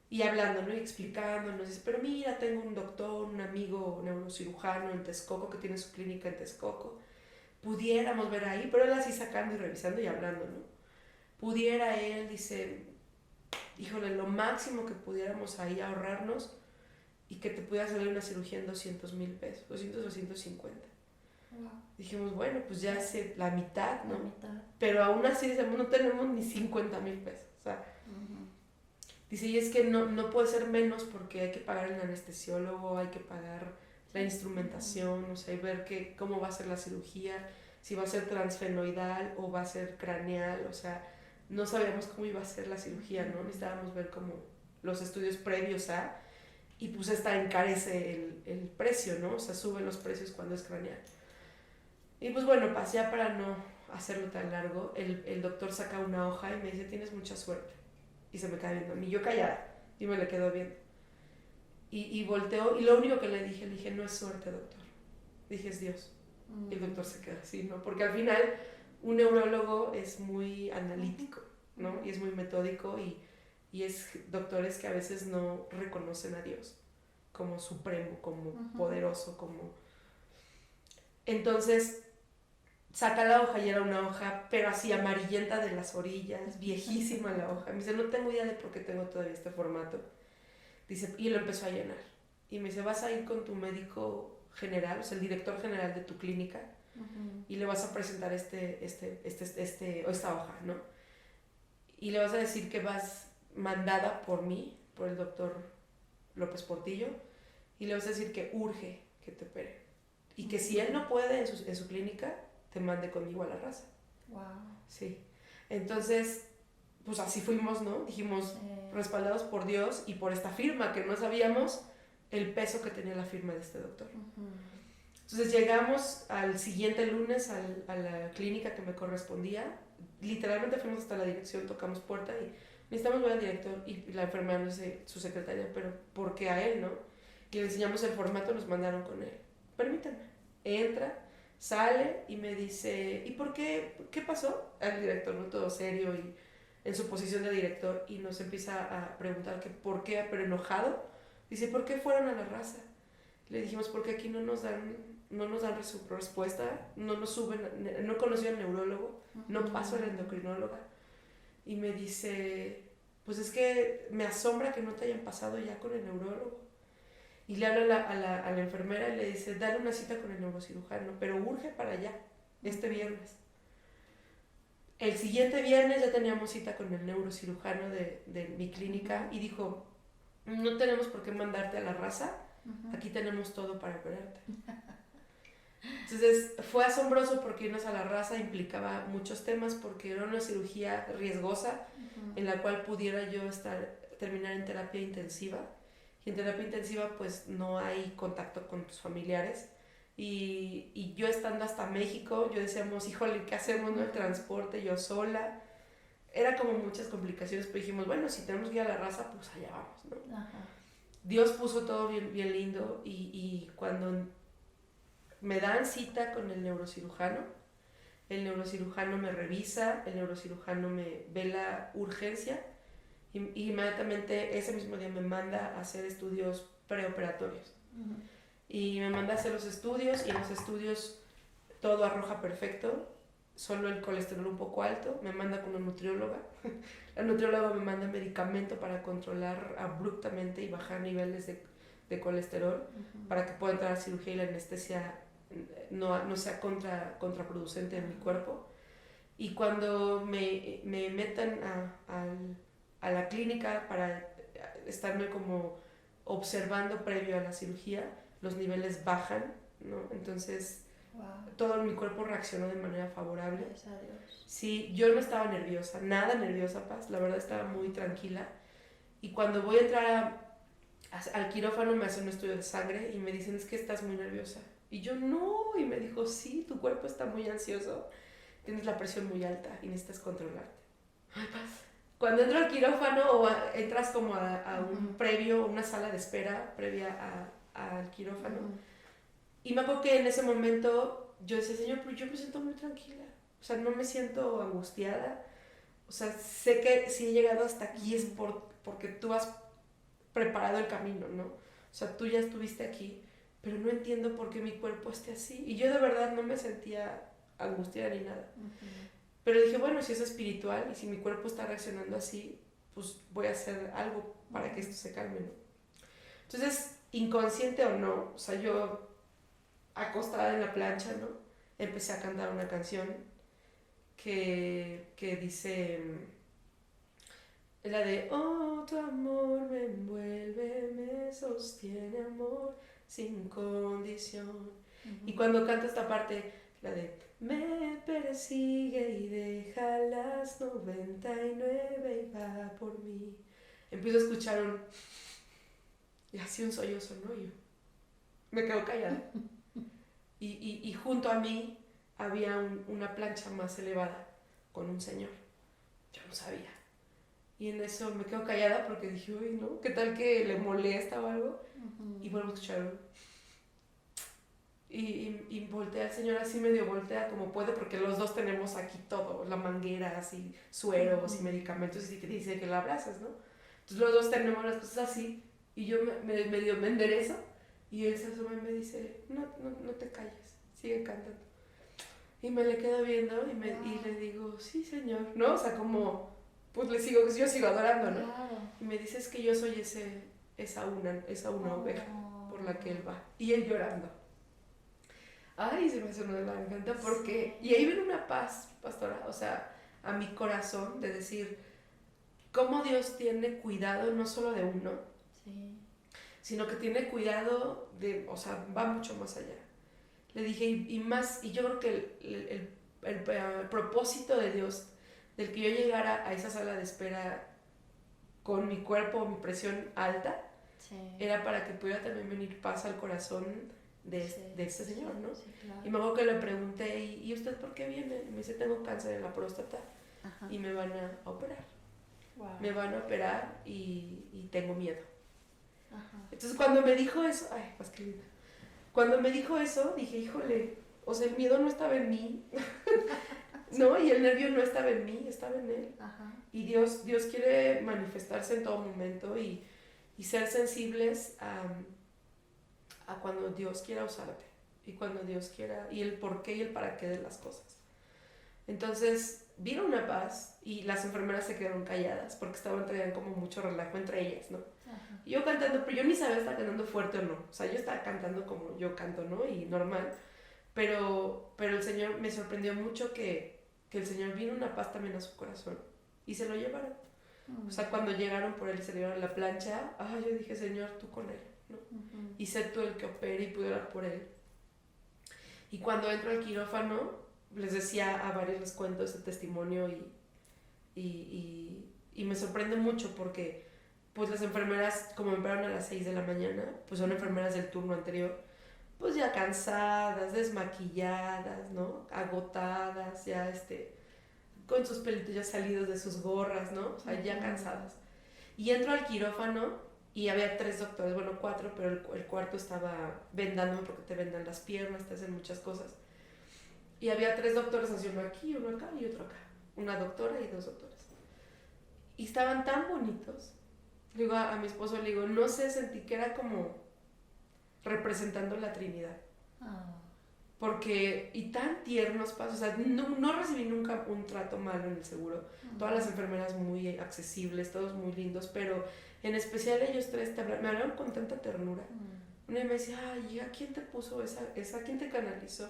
Y hablando, ¿no? Y explicándonos. Dice, pero mira, tengo un doctor, un amigo neurocirujano en Texcoco que tiene su clínica en Texcoco. Pudiéramos ver ahí, pero él así sacando y revisando y hablando, ¿no? Pudiera él, dice, híjole, lo máximo que pudiéramos ahí ahorrarnos y que te pudiera salir una cirugía en 200,000 pesos, 200 o 150. Wow. Dijimos, bueno, pues ya es la mitad, ¿no? La mitad. Pero aún así no tenemos ni 50,000 pesos. O sea, dice, y es que no puede ser menos porque hay que pagar el anestesiólogo, hay que pagar la instrumentación, o sea, y ver cómo va a ser la cirugía, si va a ser transfenoidal o va a ser craneal, o sea, no sabíamos cómo iba a ser la cirugía, ¿no? Necesitábamos ver como los estudios previos y pues esta encarece el precio, ¿no? O sea, suben los precios cuando es craneal. Y pues bueno, ya para no hacerlo tan largo, el doctor saca una hoja y me dice, tienes mucha suerte. Y se me queda viendo a mí, yo callada, y me le quedo viendo. Y volteó, y lo único que le dije, no es suerte, doctor. Dije, es Dios. Y el doctor se queda así, ¿no? Porque al final un neurólogo es muy analítico, ¿no? Y es muy metódico y es doctores que a veces no reconocen a Dios como supremo, como poderoso, como... Entonces saca la hoja y era una hoja, pero así amarillenta de las orillas, viejísima la hoja. Me dice, no tengo idea de por qué tengo todavía este formato. Dice, y lo empezó a llenar. Y me dice, vas a ir con tu médico general, o sea, el director general de tu clínica, y le vas a presentar esta hoja, ¿no? Y le vas a decir que vas mandada por mí, por el doctor López Portillo, y le vas a decir que urge que te opere. Y que si él no puede en su clínica, te mande conmigo a la raza. Wow. Sí. Entonces, pues así fuimos, ¿no? Dijimos, respaldados por Dios y por esta firma, que no sabíamos el peso que tenía la firma de este doctor. Entonces llegamos al siguiente lunes a la clínica que me correspondía. Literalmente fuimos hasta la dirección, tocamos puerta y necesitamos ver al director. Y la enfermera nos dice, su secretaria, pero ¿por qué a él, no? Y le enseñamos el formato, nos mandaron con él. Permítanme. Entra, sale y me dice, ¿y por qué? ¿Qué pasó? Al director, ¿no? Todo serio y en su posición de director, y nos empieza a preguntar que por qué, pero enojado. Dice, ¿por qué fueron a la raza? Le dijimos, porque aquí no nos dan respuesta, no nos suben, no conocí al neurólogo, no paso a la endocrinóloga. Y me dice, pues es que me asombra que no te hayan pasado ya con el neurólogo. Y le habla a la enfermera y le dice, dale una cita con el neurocirujano, pero urge para allá, este viernes. El siguiente viernes ya teníamos cita con el neurocirujano de mi clínica y dijo, no tenemos por qué mandarte a la raza, aquí tenemos todo para operarte. Entonces fue asombroso porque irnos a la raza implicaba muchos temas, porque era una cirugía riesgosa en la cual pudiera yo terminar en terapia intensiva. Y en terapia intensiva pues no hay contacto con tus familiares. Y yo estando hasta México, yo decíamos, híjole, ¿qué hacemos? ¿No? El transporte, yo sola. Era como muchas complicaciones, pero dijimos, bueno, si tenemos que ir a la raza, pues allá vamos, ¿no? Dios puso todo bien, bien lindo y cuando me dan cita con el neurocirujano me revisa, el neurocirujano me ve la urgencia y inmediatamente ese mismo día me manda a hacer estudios preoperatorios. Y me manda a hacer los estudios y en los estudios todo arroja perfecto, solo el colesterol un poco alto. Me manda con una nutrióloga. La nutrióloga me manda medicamento para controlar abruptamente y bajar niveles de colesterol para que pueda entrar a cirugía y la anestesia no sea contraproducente en mi cuerpo. Y cuando me meten a la clínica para estarme como observando previo a la cirugía, los niveles bajan, ¿no? Entonces, Wow. todo mi cuerpo reaccionó de manera favorable. Gracias a Dios. Sí, yo no estaba nerviosa, nada nerviosa, Paz, la verdad estaba muy tranquila. Y cuando voy a entrar al quirófano me hacen un estudio de sangre y me dicen, es que estás muy nerviosa. Y yo, no, y me dijo, sí, tu cuerpo está muy ansioso, tienes la presión muy alta y necesitas controlarte. Ay, Paz. Cuando entro al quirófano o entras como a un previo, una sala de espera previa al quirófano, y me acuerdo que en ese momento yo decía, Señor, pero yo me siento muy tranquila, o sea, no me siento angustiada, o sea, sé que si he llegado hasta aquí es porque tú has preparado el camino, ¿no? O sea, tú ya estuviste aquí, pero no entiendo por qué mi cuerpo esté así. Y yo de verdad no me sentía angustiada ni nada. Pero dije, bueno, si es espiritual y si mi cuerpo está reaccionando así, pues voy a hacer algo para que esto se calme, ¿no? Entonces, inconsciente o no, o sea, yo acostada en la plancha, ¿no? Empecé a cantar una canción que dice, la de, oh, tu amor me envuelve, me sostiene, amor, sin condición. Y cuando canto esta parte, la de, me persigue y deja las 99 y va por mí. Empiezo a escuchar y así un sollozo, ¿no? Y yo me quedo callada. Y junto a mí había una plancha más elevada con un señor. Yo no sabía. Y en eso me quedo callada porque dije, uy, ¿no? ¿Qué tal que le molesta o algo? Y vuelvo a escuchar. Y voltea el señor así, medio voltea como puede, porque los dos tenemos aquí todo, la manguera, así, sueros y medicamentos, y te dice que la abrazas, ¿no? Entonces los dos tenemos las cosas así, y yo medio me enderezo, y él se asoma y me dice, no te calles, sigue cantando. Y me le quedo viendo y le digo, sí, señor, ¿no? O sea, como, pues yo sigo adorando, ¿no? Claro. Y me dice, es que yo soy esa una oveja por la que él va. Y él llorando. Ay, se me sonó la garganta porque... Y ahí viene una paz, pastora, o sea, a mi corazón de decir, cómo Dios tiene cuidado no solo de uno, Sí. sino que tiene cuidado de, o sea, va mucho más allá. Le dije, y yo creo que el propósito de Dios, del que yo llegara a esa sala de espera con mi cuerpo, mi presión alta, Sí. era para que pudiera también venir paz al corazón de este señor, ¿no? Sí, claro. Y me acuerdo que le pregunté, ¿y usted por qué viene? Y me dice, tengo cáncer en la próstata. Ajá. Y me van a operar. Wow. Me van a operar y tengo miedo. Ajá. Entonces cuando me dijo eso, ay, más que linda. Cuando me dijo eso, dije, híjole, o sea, el miedo no estaba en mí, ¿no? Y el nervio no estaba en mí, estaba en él. Ajá. Y Dios quiere manifestarse en todo momento y ser sensibles a cuando Dios quiera usarte y cuando Dios quiera, y el por qué y el para qué de las cosas. Entonces vino una paz y las enfermeras se quedaron calladas porque traían como mucho relajo entre ellas, ¿no? Ajá. Y yo cantando, pero yo ni sabía si estaba cantando fuerte o no, o sea, yo estaba cantando como yo canto, ¿no? Y normal, pero el Señor me sorprendió mucho que el Señor vino una paz también a su corazón y se lo llevaron. O sea, cuando llegaron por él y se le llevaron la plancha, yo dije, Señor, tú con él, ¿no? Y sé tú el que opere y pude orar por él. Y cuando entro al quirófano, les decía a varios, les cuento ese testimonio y me sorprende mucho porque pues las enfermeras, como me operaron a las 6 de la mañana, pues son enfermeras del turno anterior, pues ya cansadas, desmaquilladas, ¿no? Agotadas, ya con sus pelitos ya salidos de sus gorras, ¿no? O sea, ya cansadas. Y entro al quirófano y había 3 doctores, bueno 4, pero el cuarto estaba vendándome porque te vendan las piernas, te hacen muchas cosas. Y había 3 doctores, así uno aquí, uno acá y otro acá. Una doctora y 2 doctores. Y estaban tan bonitos. Le digo a mi esposo, le digo, no sé, sentí que era como representando la Trinidad. Porque, y tan tiernos, o sea, no recibí nunca un trato malo en el seguro. Todas las enfermeras muy accesibles, todos muy lindos, pero en especial ellos 3 me hablaron con tanta ternura. Una me decía, ay, ¿a quién te puso esa? ¿Quién te canalizó?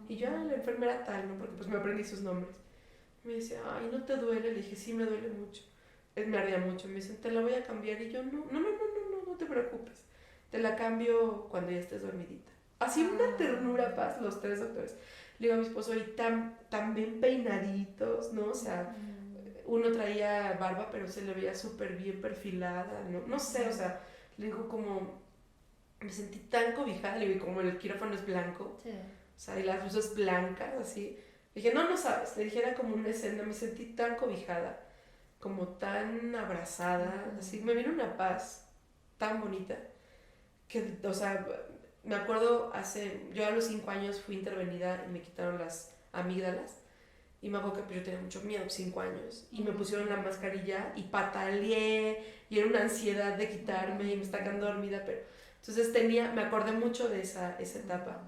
Y yo, la enfermera tal, ¿no? Porque pues me aprendí sus nombres. Me decía, ay, ¿no te duele? Le dije, sí, me duele mucho. Me ardía mucho. Me dice, te la voy a cambiar. Y yo, no te preocupes, te la cambio cuando ya estés dormidita. Así una ternura, Paz, los 3 doctores. Le digo a mi esposo, y tan bien peinaditos, ¿no? O sea, uno traía barba, pero se le veía súper bien perfilada, ¿no? No sé, o sea, le digo como, me sentí tan cobijada, le digo, como el quirófano es blanco, Sí. o sea, y las luces blancas, así. Le dije, no sabes, le dije, era como una escena, me sentí tan cobijada, como tan abrazada, así, me vino una paz tan bonita, que, o sea, me acuerdo yo a los 5 años fui intervenida y me quitaron las amígdalas, y me acuerdo que pues, yo tenía mucho miedo, 5 años, y me pusieron la mascarilla y pataleé, y era una ansiedad de quitarme, y me estaba quedando dormida, pero entonces me acordé mucho de esa etapa,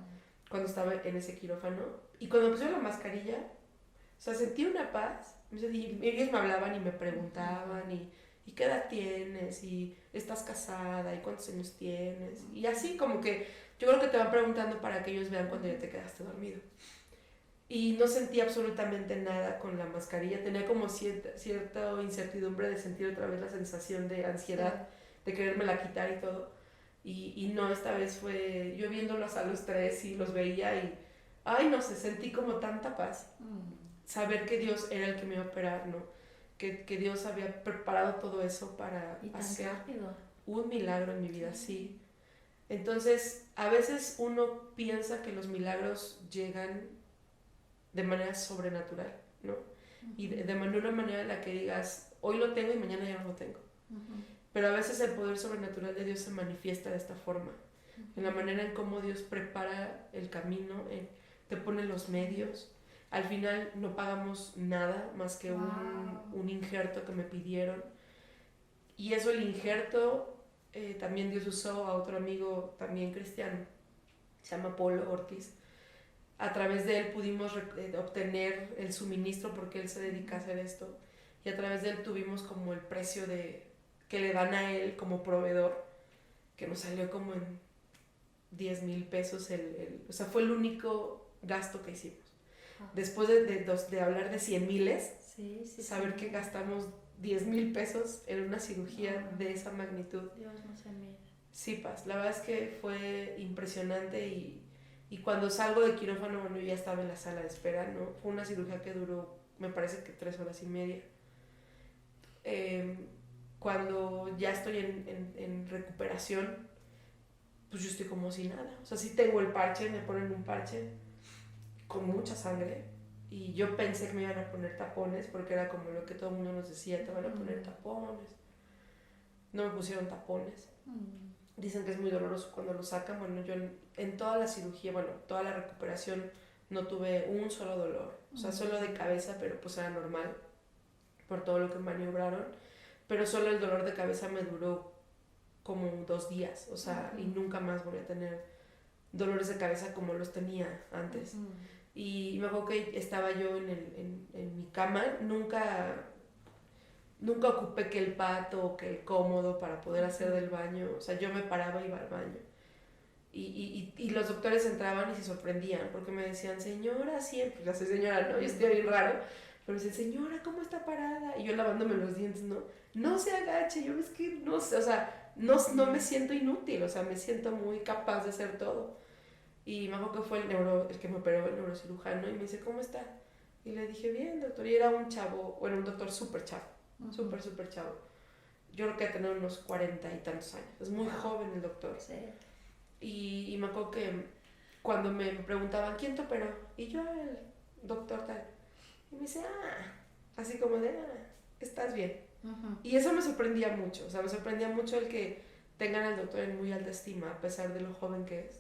cuando estaba en ese quirófano, y cuando me pusieron la mascarilla, o sea, sentí una paz, y ellos me hablaban y me preguntaban, y qué edad tienes, y estás casada, y cuántos años tienes, y así como que yo creo que te van preguntando para que ellos vean cuando ya te quedaste dormido. Y no sentí absolutamente nada con la mascarilla, tenía como cierta incertidumbre de sentir otra vez la sensación de ansiedad, de querérmela quitar y todo. Y no, esta vez fue yo viéndolos a los 3 y los veía y, ay, no sé, sentí como tanta paz. Saber que Dios era el que me iba a operar, ¿no? Que Dios había preparado todo eso para hacer rápido. Un milagro en mi vida, sí. Entonces, a veces uno piensa que los milagros llegan de manera sobrenatural, ¿no? Y de una manera en la que digas, hoy lo tengo y mañana ya no lo tengo. Pero a veces el poder sobrenatural de Dios se manifiesta de esta forma, en la manera en cómo Dios prepara el camino, te pone los medios. Al final no pagamos nada más que un injerto que me pidieron. Y eso, el injerto, también Dios usó a otro amigo también cristiano, se llama Polo Ortiz. A través de él pudimos obtener el suministro porque él se dedica a hacer esto. Y a través de él tuvimos como el precio que le dan a él como proveedor, que nos salió como en 10,000 pesos. O sea, fue el único gasto que hicimos. Después de hablar de 100,000, saber que gastamos 10,000 pesos en una cirugía de esa magnitud. Dios no se mide. Sí, Paz, la verdad es que fue impresionante y cuando salgo de quirófano, bueno, yo ya estaba en la sala de espera, ¿no? Fue una cirugía que duró, me parece que 3 horas y media. Cuando ya estoy en recuperación, pues yo estoy como si nada. O sea, sí tengo el parche, me ponen un parche con mucha sangre y yo pensé que me iban a poner tapones porque era como lo que todo el mundo nos decía, te van a poner tapones. No me pusieron tapones. Dicen que es muy doloroso cuando lo sacan. Bueno, yo en toda la cirugía, bueno, toda la recuperación no tuve un solo dolor. O sea, solo de cabeza, pero pues era normal por todo lo que maniobraron. Pero solo el dolor de cabeza me duró como 2 días. O sea, y nunca más volví a tener dolores de cabeza como los tenía antes. Y me acuerdo que estaba yo en mi cama, nunca ocupé que el pato o que el cómodo para poder hacer del baño. O sea, yo me paraba y iba al baño. Y los doctores entraban y se sorprendían porque me decían, señora, siempre, la señora, no, yo estoy bien raro, pero me decían, señora, ¿cómo está parada? Y yo lavándome los dientes, no se agache, yo es que no sé, o sea, no me siento inútil, o sea, me siento muy capaz de hacer todo. Y me acuerdo que fue el que me operó, el neurocirujano, y me dice, ¿cómo está? Y le dije, bien, doctor. Y era un chavo, bueno, un doctor súper chavo, súper chavo. Yo creo que ha tenido unos 40 y tantos años. Es muy joven el doctor. Sí. Y me acuerdo que cuando me preguntaban, ¿quién te operó? Y yo, el doctor tal. Y me dice, así como de, estás bien. Y eso me sorprendía mucho. O sea, me sorprendía mucho el que tengan al doctor en muy alta estima, a pesar de lo joven que es.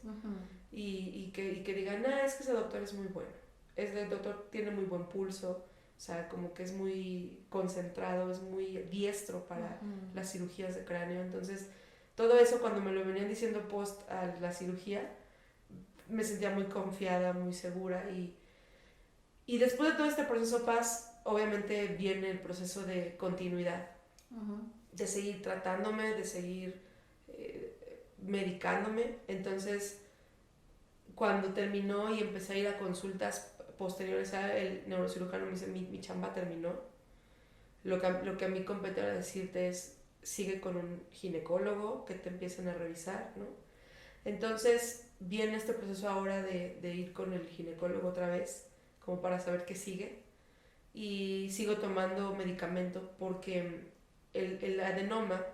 Y que digan, es que ese doctor es muy bueno. Ese doctor tiene muy buen pulso, o sea, como que es muy concentrado, es muy diestro para las cirugías de cráneo. Entonces, todo eso cuando me lo venían diciendo post a la cirugía, me sentía muy confiada, muy segura. Y después de todo este proceso Paz, obviamente viene el proceso de continuidad, de seguir tratándome, de seguir medicándome. Entonces, cuando terminó y empecé a ir a consultas posteriores a el neurocirujano me dice, mi chamba terminó. Lo que a mí compete ahora decirte es, sigue con un ginecólogo que te empiecen a revisar, ¿no? Entonces viene este proceso ahora de ir con el ginecólogo otra vez, como para saber qué sigue. Y sigo tomando medicamento porque el adenoma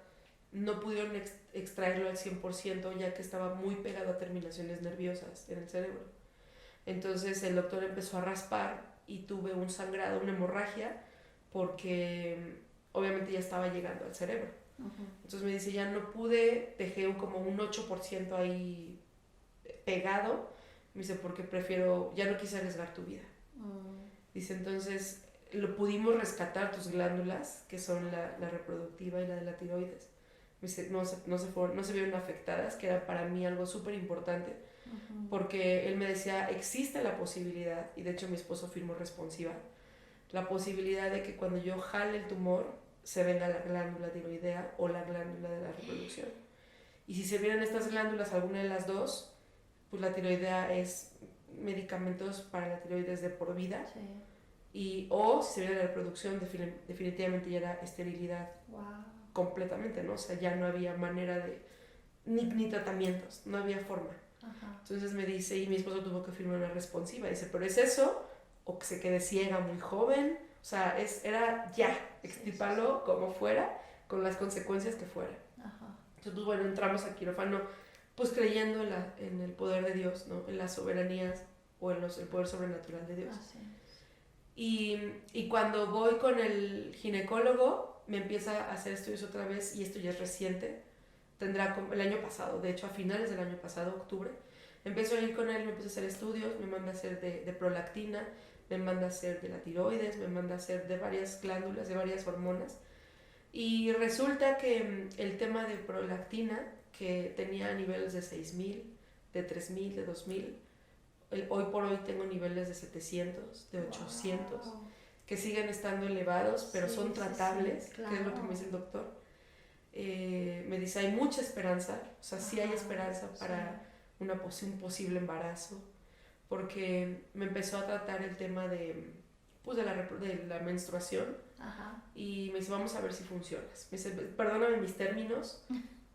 no pudieron extraerlo al 100% ya que estaba muy pegado a terminaciones nerviosas en el cerebro. Entonces el doctor empezó a raspar y tuve un sangrado, una hemorragia, porque obviamente ya estaba llegando al cerebro. Entonces me dice, ya no pude, dejé como un 8% ahí pegado. Me dice, porque prefiero, ya no quise arriesgar tu vida. Dice, entonces lo pudimos rescatar tus glándulas, que son la reproductiva y la de la tiroides. Me dice, no se vieron afectadas, que era para mí algo súper importante, porque él me decía, existe la posibilidad, y de hecho mi esposo firmó responsiva, la posibilidad de que cuando yo jale el tumor se venga la glándula tiroidea o la glándula de la reproducción. Y si se vieran estas glándulas, alguna de las dos, pues la tiroidea es medicamentos para la tiroides de por vida. Sí. Y, o si se viera la reproducción, definitivamente ya era esterilidad. Wow. Completamente, ¿no? O sea, ya no había manera de, ni tratamientos, no había forma. Ajá. Entonces me dice, y mi esposo tuvo que firmar una responsiva, dice, pero es eso, o que se quede ciega muy joven, o sea, era ya, extirparlo como fuera, con las consecuencias que fuera. Ajá. Entonces, pues bueno, entramos a quirófano, pues creyendo en el poder de Dios, ¿no? En las soberanías o en el poder sobrenatural de Dios. Así es. Y cuando voy con el ginecólogo, me empieza a hacer estudios otra vez, y esto ya es reciente, tendrá como el año pasado, de hecho a finales del año pasado, octubre, empiezo a ir con él, me empieza a hacer estudios, me manda a hacer de prolactina, me manda a hacer de la tiroides, me manda a hacer de varias glándulas, de varias hormonas, y resulta que el tema de prolactina, que tenía niveles de 6,000, de 3,000, de 2,000, hoy por hoy tengo niveles de 700, de 800, wow, que siguen estando elevados, pero sí, son tratables, sí, claro, que es lo que me dice el doctor. Me dice, hay mucha esperanza, o sea, sí hay esperanza para un posible embarazo, porque me empezó a tratar el tema de, pues, de la menstruación. Ajá. Y me dice, vamos a ver si funcionas. Me dice, perdóname mis términos,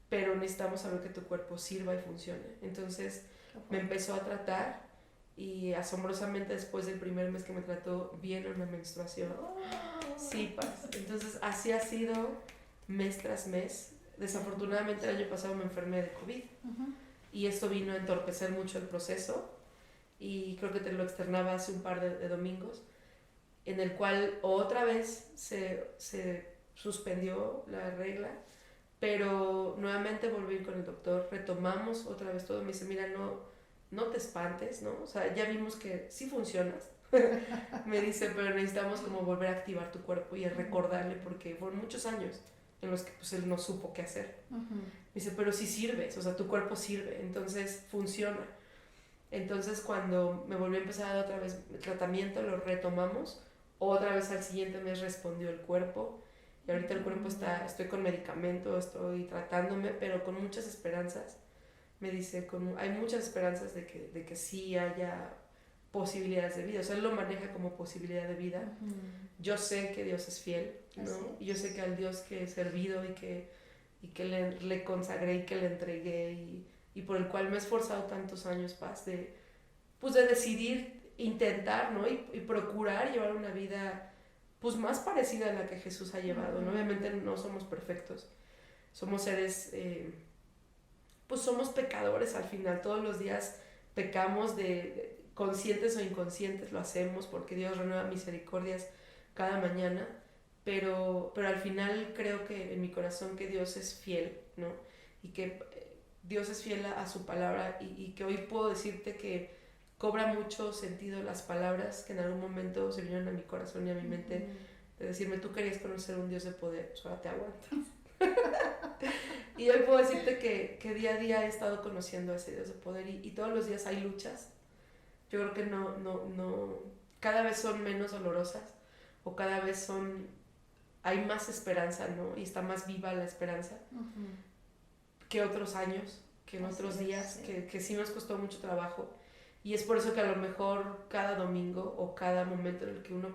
pero necesitamos saber que tu cuerpo sirva y funcione. Entonces me empezó a tratar, y asombrosamente después del primer mes que me trató, viene una menstruación. Sí, paz. Entonces así ha sido mes tras mes. Desafortunadamente el año pasado me enfermé de COVID, y esto vino a entorpecer mucho el proceso, y creo que te lo externaba hace un par de domingos, en el cual otra vez se suspendió la regla, pero nuevamente volví con el doctor, retomamos otra vez todo. Me dice, mira, no te espantes, ¿no? O sea, ya vimos que sí funcionas. Me dice, pero necesitamos como volver a activar tu cuerpo y a recordarle, porque fueron muchos años en los que pues él no supo qué hacer. Me dice, pero sí sirves, o sea, tu cuerpo sirve, entonces funciona. Entonces cuando me volvió a empezar otra vez el tratamiento, lo retomamos, otra vez al siguiente mes respondió el cuerpo, y ahorita el cuerpo estoy con medicamento, estoy tratándome, pero con muchas esperanzas. Me dice, hay muchas esperanzas de que sí haya posibilidades de vida. O sea, él lo maneja como posibilidad de vida. Yo sé que Dios es fiel, ¿no? Y yo sé que al Dios que he servido y que le consagré y que le entregué, y por el cual me he esforzado tantos años, Paz, de decidir intentar, ¿no? Y procurar llevar una vida pues más parecida a la que Jesús ha llevado, ¿no? Obviamente no somos perfectos, somos seres, pues somos pecadores al final, todos los días pecamos, conscientes o inconscientes lo hacemos, porque Dios renueva misericordias cada mañana, pero al final creo que en mi corazón que Dios es fiel, ¿no? Y que Dios es fiel a su palabra, y que hoy puedo decirte que cobra mucho sentido las palabras que en algún momento se vinieron a mi corazón y a mi mente, de decirme, tú querías conocer un Dios de poder, pues ahora te aguantas. Y hoy puedo decirte que día a día he estado conociendo a ese Dios de poder, y todos los días hay luchas. Yo creo que no, cada vez son menos dolorosas, o cada vez hay más esperanza, ¿no? Y está más viva la esperanza que otros años, que en otros días, sí. Que sí nos costó mucho trabajo. Y es por eso que a lo mejor cada domingo o cada momento en el que uno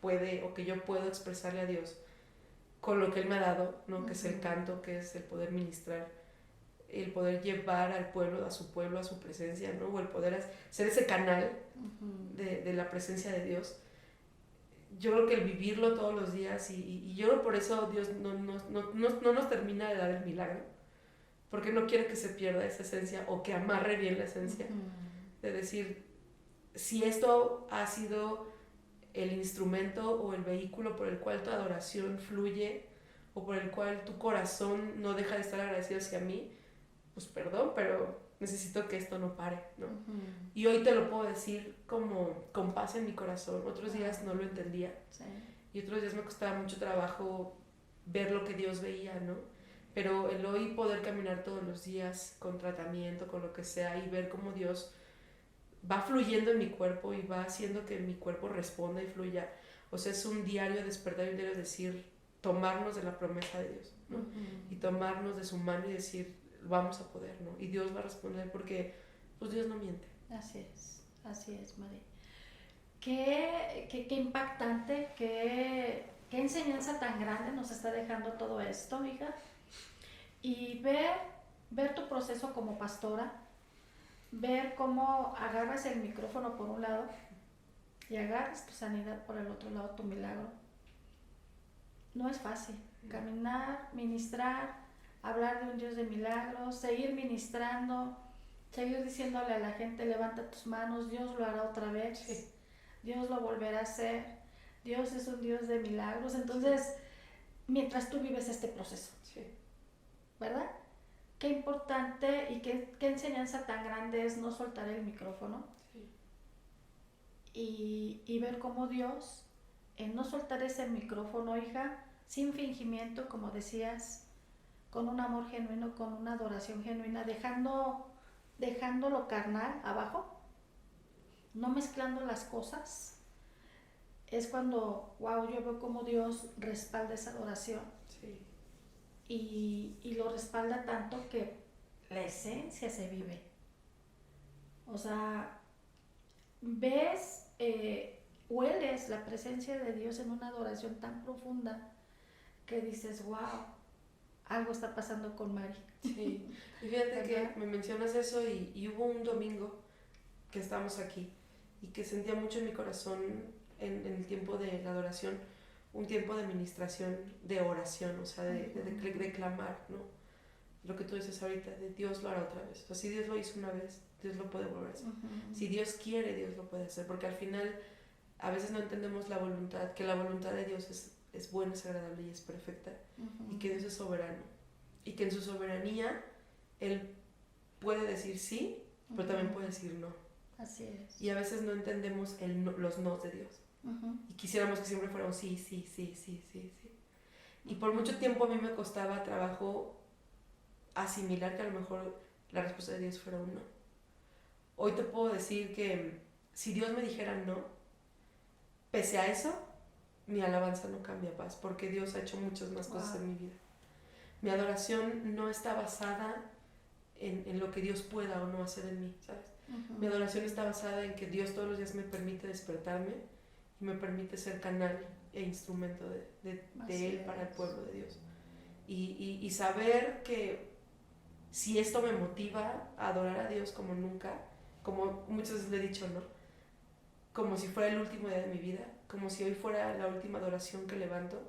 puede, o que yo puedo expresarle a Dios con lo que Él me ha dado, ¿no? Que es el canto, que es el poder ministrar, el poder llevar al pueblo, a su presencia, ¿no? O el poder ser ese canal de la presencia de Dios. Yo creo que el vivirlo todos los días y yo creo que por eso Dios no nos termina de dar el milagro, porque no quiere que se pierda esa esencia o que amarre bien la esencia, de decir, si esto ha sido el instrumento o el vehículo por el cual tu adoración fluye o por el cual tu corazón no deja de estar agradecido hacia mí, pues perdón, pero necesito que esto no pare, ¿no? Y hoy te lo puedo decir como con paz en mi corazón. Otros días no lo entendía. Sí. Y otros días me costaba mucho trabajo ver lo que Dios veía, ¿no? Pero el hoy poder caminar todos los días con tratamiento, con lo que sea, y ver cómo Dios va fluyendo en mi cuerpo y va haciendo que mi cuerpo responda y fluya. O sea, es un diario despertar y un diario decir, tomarnos de la promesa de Dios, ¿no? Y tomarnos de su mano y decir, vamos a poder, ¿no? Y Dios va a responder porque, pues Dios no miente. Así es, María. Qué impactante, qué enseñanza tan grande nos está dejando todo esto, hija. Y ver tu proceso como pastora, ver cómo agarras el micrófono por un lado y agarras tu sanidad por el otro lado, tu milagro. No es fácil. Caminar, ministrar, hablar de un Dios de milagros, seguir ministrando, seguir diciéndole a la gente, levanta tus manos, Dios lo hará otra vez, Sí. Dios lo volverá a hacer, Dios es un Dios de milagros. Entonces, mientras tú vives este proceso, Sí. ¿verdad? Qué importante y qué enseñanza tan grande es no soltar el micrófono. Sí. Y ver cómo Dios, en no soltar ese micrófono, hija, sin fingimiento, como decías, con un amor genuino, con una adoración genuina, dejando lo carnal abajo, no mezclando las cosas, es cuando, wow, yo veo cómo Dios respalda esa adoración. Sí. Y lo respalda tanto que la esencia se vive. O sea, ves, hueles la presencia de Dios en una adoración tan profunda que dices, wow, algo está pasando con Mari. Sí, y fíjate que me mencionas eso y hubo un domingo que estábamos aquí y que sentía mucho en mi corazón en el tiempo de la adoración, un tiempo de administración, de oración, o sea, de clamar, ¿no? Lo que tú dices ahorita, de Dios lo hará otra vez. O sea, si Dios lo hizo una vez, Dios lo puede volver a hacer. Si Dios quiere, Dios lo puede hacer, porque al final a veces no entendemos la voluntad, que la voluntad de Dios es buena, es agradable y es perfecta, y que Dios es soberano, y que en su soberanía Él puede decir sí, pero también puede decir no. Así es. Y a veces no entendemos los nos de Dios. Y quisiéramos que siempre fuera un sí, sí, sí, sí, sí, sí. Y por mucho tiempo a mí me costaba trabajo asimilar que a lo mejor la respuesta de Dios fuera un no. Hoy te puedo decir que si Dios me dijera no, pese a eso, mi alabanza no cambia, paz, porque Dios ha hecho muchas más cosas en mi vida. Mi adoración no está basada en lo que Dios pueda o no hacer en mí, ¿sabes? Mi adoración está basada en que Dios todos los días me permite despertarme y me permite ser canal e instrumento de Él para el pueblo de Dios. Y saber que si esto me motiva a adorar a Dios como nunca, como muchas veces le he dicho, ¿no? Como si fuera el último día de mi vida, como si hoy fuera la última adoración que levanto,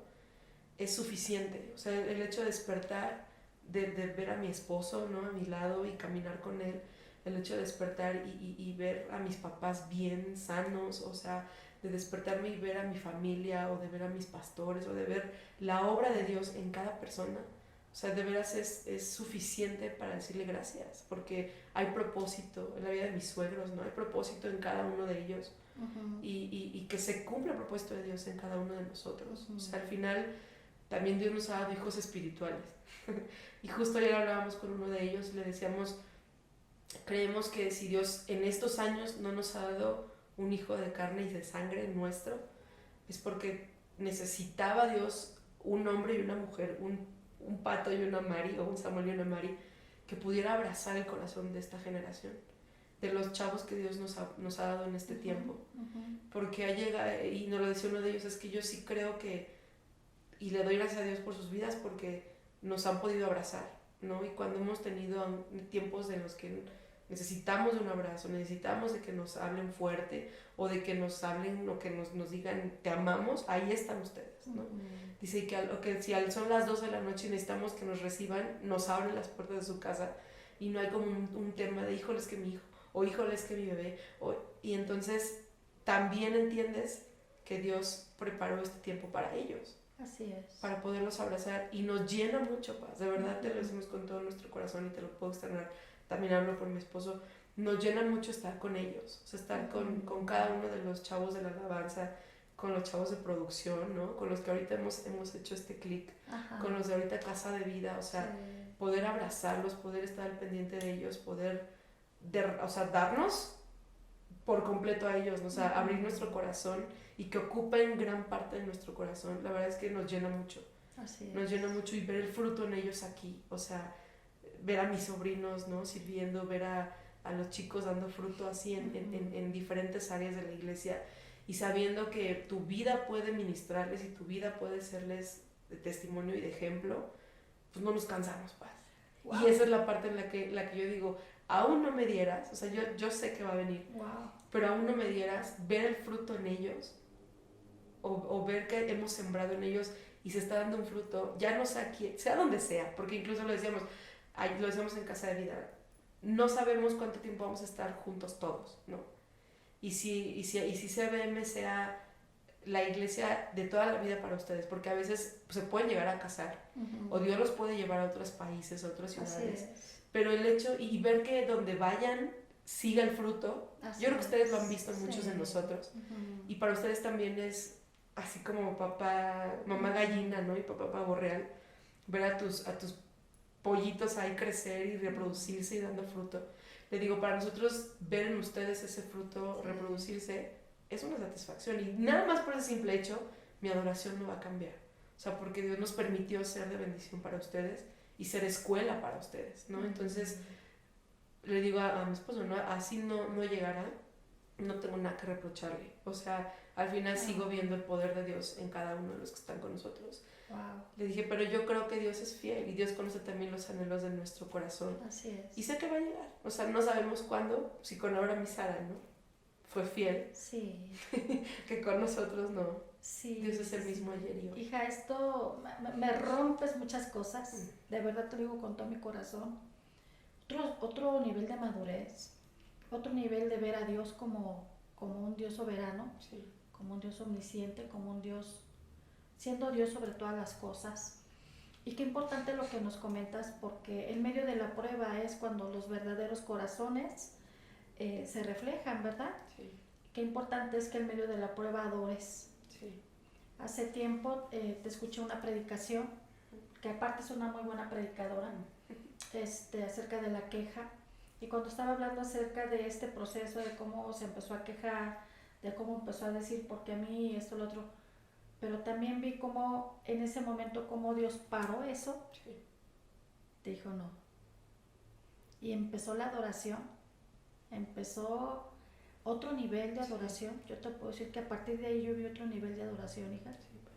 es suficiente. O sea, el hecho de despertar, de ver a mi esposo, ¿no? A mi lado y caminar con él, el hecho de despertar y ver a mis papás bien, sanos, o sea, de despertarme y ver a mi familia, o de ver a mis pastores, o de ver la obra de Dios en cada persona, o sea, de veras es suficiente para decirle gracias, porque hay propósito en la vida de mis suegros, ¿no? Hay propósito en cada uno de ellos, y que se cumpla el propósito de Dios en cada uno de nosotros. O sea, al final también Dios nos ha dado hijos espirituales. Y justo ayer hablábamos con uno de ellos y le decíamos, creemos que si Dios en estos años no nos ha dado un hijo de carne y de sangre nuestro, es porque necesitaba Dios un hombre y una mujer, un Pato y una Mari, o un Samuel y una Mari, que pudiera abrazar el corazón de esta generación, de los chavos que Dios nos ha dado en este tiempo. Porque llega, y nos lo decía uno de ellos, es que yo sí creo que y le doy gracias a Dios por sus vidas porque nos han podido abrazar, ¿no? Y cuando hemos tenido tiempos en los que necesitamos de un abrazo, necesitamos de que nos hablen fuerte o de que nos hablen o que nos digan te amamos, ahí están ustedes, ¿no? Dice que si son las 12 de la noche y necesitamos que nos reciban, nos abren las puertas de su casa y no hay como un tema de híjoles que mi hijo o híjoles que mi bebé y entonces también entiendes que Dios preparó este tiempo para ellos. Así es. Para poderlos abrazar y nos llena mucho paz, de verdad te lo decimos con todo nuestro corazón y te lo puedo externar, también hablo por mi esposo, nos llena mucho estar con ellos, o sea, estar con cada uno de los chavos de la alabanza, con los chavos de producción, ¿no? Con los que ahorita hemos hecho este clic, con los de ahorita Casa de Vida, o sea, sí. Poder abrazarlos, poder estar al pendiente de ellos, poder, o sea, darnos por completo a ellos, ¿no? O sea, abrir nuestro corazón y que ocupen gran parte de nuestro corazón, la verdad es que nos llena mucho. Así es. Nos llena mucho y ver el fruto en ellos aquí, o sea, ver a mis sobrinos, ¿no? Sirviendo, ver a los chicos dando fruto así en diferentes áreas de la iglesia y sabiendo que tu vida puede ministrarles y tu vida puede serles de testimonio y de ejemplo, pues no nos cansamos, paz. Wow. Y esa es la parte en la que yo digo, aún no me dieras, o sea, yo sé que va a venir, wow. Pero aún no me dieras, ver el fruto en ellos o ver que hemos sembrado en ellos y se está dando un fruto, ya no sé aquí, sea donde sea, porque incluso lo decíamos en Casa de Vida, no sabemos cuánto tiempo vamos a estar juntos todos, ¿no? Y si CBM sea la iglesia de toda la vida para ustedes, porque a veces pues, se pueden llegar a casar, o Dios los puede llevar a otros países, a otras ciudades, pero el hecho, y ver que donde vayan siga el fruto, yo creo que ustedes lo han visto muchos de nosotros, y para ustedes también es así como mamá gallina, ¿no? Y papá pavo real, ver a tus pollitos ahí crecer y reproducirse y dando fruto. Le digo, para nosotros ver en ustedes ese fruto reproducirse es una satisfacción y nada más por ese simple hecho mi adoración no va a cambiar, o sea, porque Dios nos permitió ser de bendición para ustedes y ser escuela para ustedes, ¿no? Entonces le digo a mi esposo, ¿no? Así no llegará, no tengo nada que reprocharle, o sea, al final sigo viendo el poder de Dios en cada uno de los que están con nosotros. Wow. Le dije, pero yo creo que Dios es fiel y Dios conoce también los anhelos de nuestro corazón. Así es. Y sé que va a llegar. O sea, no sabemos cuándo, si con Abraham y Sara, ¿no? Fue fiel. Sí. Que con nosotros no. Sí. Dios es el mismo ayer y hoy. Hija, esto me rompes muchas cosas. De verdad te lo digo con todo mi corazón. Otro nivel de madurez. Otro nivel de ver a Dios como un Dios soberano. Sí. Como un Dios omnisciente, como un Dios... siendo Dios sobre todas las cosas. Y qué importante lo que nos comentas, porque en medio de la prueba es cuando los verdaderos corazones se reflejan, ¿verdad? Sí. Qué importante es que en medio de la prueba adores. Sí. Hace tiempo te escuché una predicación, que aparte es una muy buena predicadora, acerca de la queja. Y cuando estaba hablando acerca de este proceso, de cómo se empezó a quejar, de cómo empezó a decir, porque a mí esto, lo otro... pero también vi cómo en ese momento cómo Dios paró eso. Sí. Dijo no. Y empezó la adoración. Empezó otro nivel de adoración. Sí. Yo te puedo decir que a partir de ahí yo vi otro nivel de adoración, hija. Sí, pues.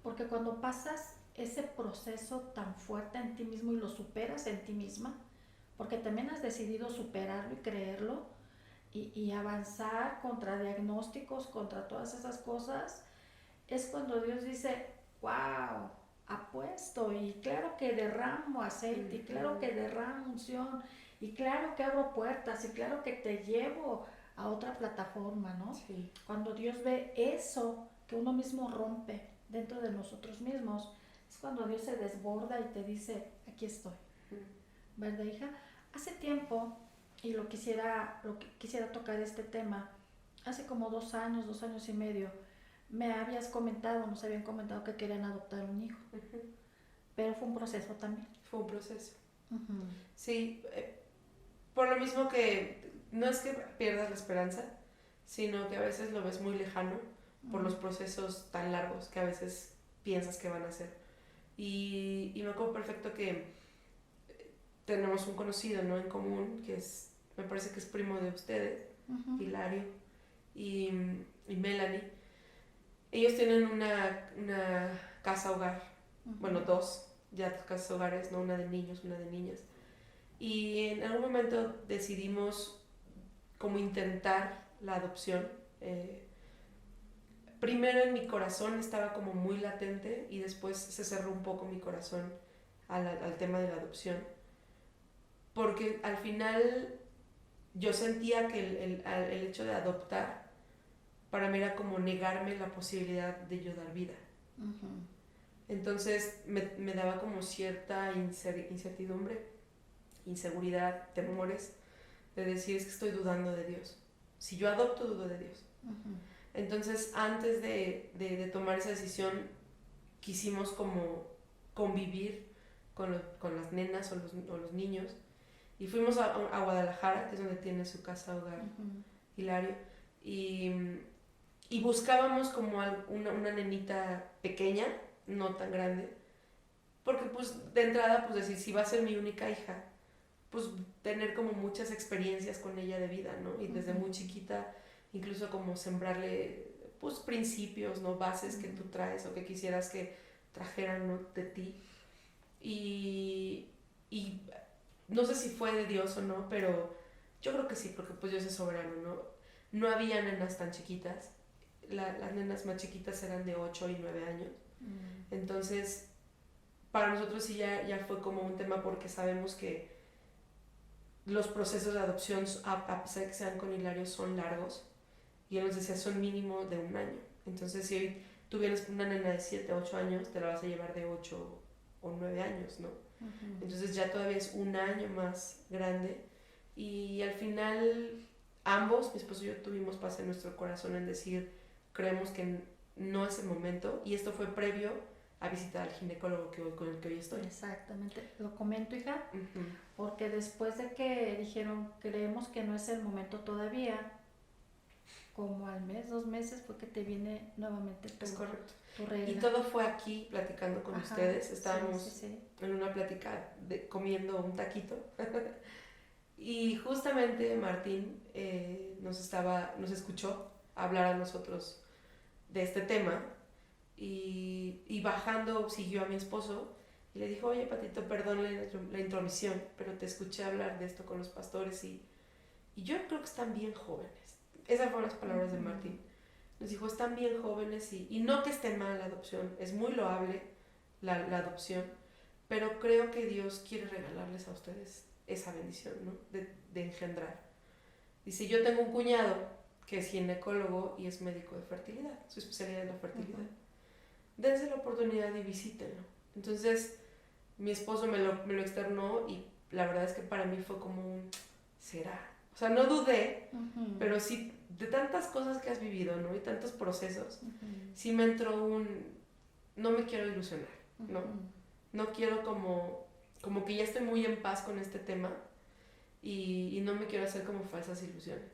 Porque cuando pasas ese proceso tan fuerte en ti mismo y lo superas en ti misma, porque también has decidido superarlo y creerlo y avanzar contra diagnósticos, contra todas esas cosas, es cuando Dios dice, wow, apuesto y claro que derramo aceite, y claro que derramo unción, y claro que abro puertas, y claro que te llevo a otra plataforma, ¿no? Sí. Cuando Dios ve eso que uno mismo rompe dentro de nosotros mismos, es cuando Dios se desborda y te dice, aquí estoy. ¿Verdad, hija? Hace tiempo, y quisiera tocar este tema, hace como 2 años, 2 años y medio, nos habían comentado que querían adoptar un hijo. Pero fue un proceso también. Fue un proceso. Sí, por lo mismo que no es que pierdas la esperanza, sino que a veces lo ves muy lejano por los procesos tan largos que a veces piensas que van a ser. Y me acuerdo perfecto que tenemos un conocido, ¿no? En común, que me parece que es primo de ustedes, Hilario y Melanie. Ellos tienen una casa hogar, bueno, 2 ya casas hogares, ¿no? Una de niños, una de niñas. Y en algún momento decidimos como intentar la adopción. Primero en mi corazón estaba como muy latente y después se cerró un poco mi corazón al tema de la adopción. Porque al final yo sentía que el hecho de adoptar para mí era como negarme la posibilidad de yo dar vida. Entonces me daba como cierta incertidumbre, inseguridad, temores, de decir es que estoy dudando de Dios. Si yo adopto, dudo de Dios. Entonces antes de tomar esa decisión quisimos como convivir con las nenas o los niños y fuimos a Guadalajara, que es donde tiene su casa hogar Hilario, y buscábamos como una nenita pequeña, no tan grande, porque pues de entrada pues decir, si va a ser mi única hija, pues tener como muchas experiencias con ella de vida, ¿no? Y desde muy chiquita incluso como sembrarle pues principios, ¿no? Bases que tú traes o que quisieras que trajeran, ¿no? De ti. Y no sé si fue de Dios o no, pero yo creo que sí, porque pues Dios es soberano, ¿no? No había nenas tan chiquitas, las nenas más chiquitas eran de 8 y 9 años. Entonces, para nosotros sí ya fue como un tema porque sabemos que los procesos de adopción, a pesar de que sean con Hilario, son largos. Y él nos decía, son mínimo de 1 año. Entonces, si hoy tú vienes con una nena de 7 o 8 años, te la vas a llevar de 8 o 9 años, ¿no? Entonces ya todavía es 1 año más grande. Y al final, ambos, mi esposo y yo, tuvimos paz en nuestro corazón en decir, creemos que no es el momento. Y esto fue previo a visitar al ginecólogo con el que hoy estoy. Exactamente, lo comento, hija, porque después de que dijeron, creemos que no es el momento todavía, como al mes, 2 meses, fue que te viene nuevamente tu regla. Y todo fue aquí, platicando con ustedes. Estábamos en una plática comiendo un taquito. Y justamente Martín nos escuchó hablar a nosotros de este tema. Y bajando siguió a mi esposo y le dijo, oye Patito, perdón la intromisión, pero te escuché hablar de esto con los pastores y yo creo que están bien jóvenes. Esas fueron las palabras de Martín. Nos dijo, están bien jóvenes y no que esté mal la adopción, es muy loable la adopción, pero creo que Dios quiere regalarles a ustedes esa bendición, ¿no? De engendrar. Dice, yo tengo un cuñado que es ginecólogo y es médico de fertilidad, su especialidad es la fertilidad. Dense la oportunidad y visítenlo. Entonces mi esposo me lo externó y la verdad es que para mí fue como un, ¿será? O sea, no dudé, pero sí, de tantas cosas que has vivido, ¿no? Y tantos procesos, sí me entró no me quiero ilusionar, ¿no? No quiero como que ya estoy muy en paz con este tema y no me quiero hacer como falsas ilusiones.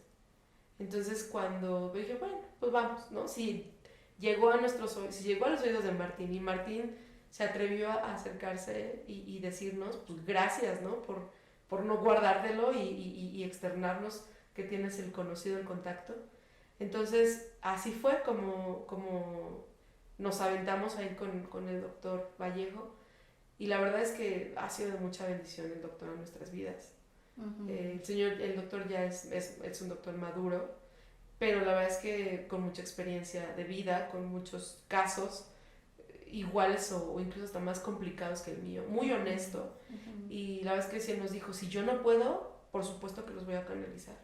Entonces cuando dije, bueno, pues vamos, ¿no? Si llegó a los oídos de Martín y Martín se atrevió a acercarse y decirnos, pues gracias, ¿no? Por no guardártelo y externarnos que tienes el conocido, el contacto. Entonces, así fue como nos aventamos ahí con el doctor Vallejo y la verdad es que ha sido de mucha bendición el doctor en nuestras vidas. El doctor ya es un doctor maduro, pero la verdad es que con mucha experiencia de vida, con muchos casos iguales o incluso hasta más complicados que el mío, muy honesto. Y la verdad es que sí nos dijo, si yo no puedo, por supuesto que los voy a canalizar.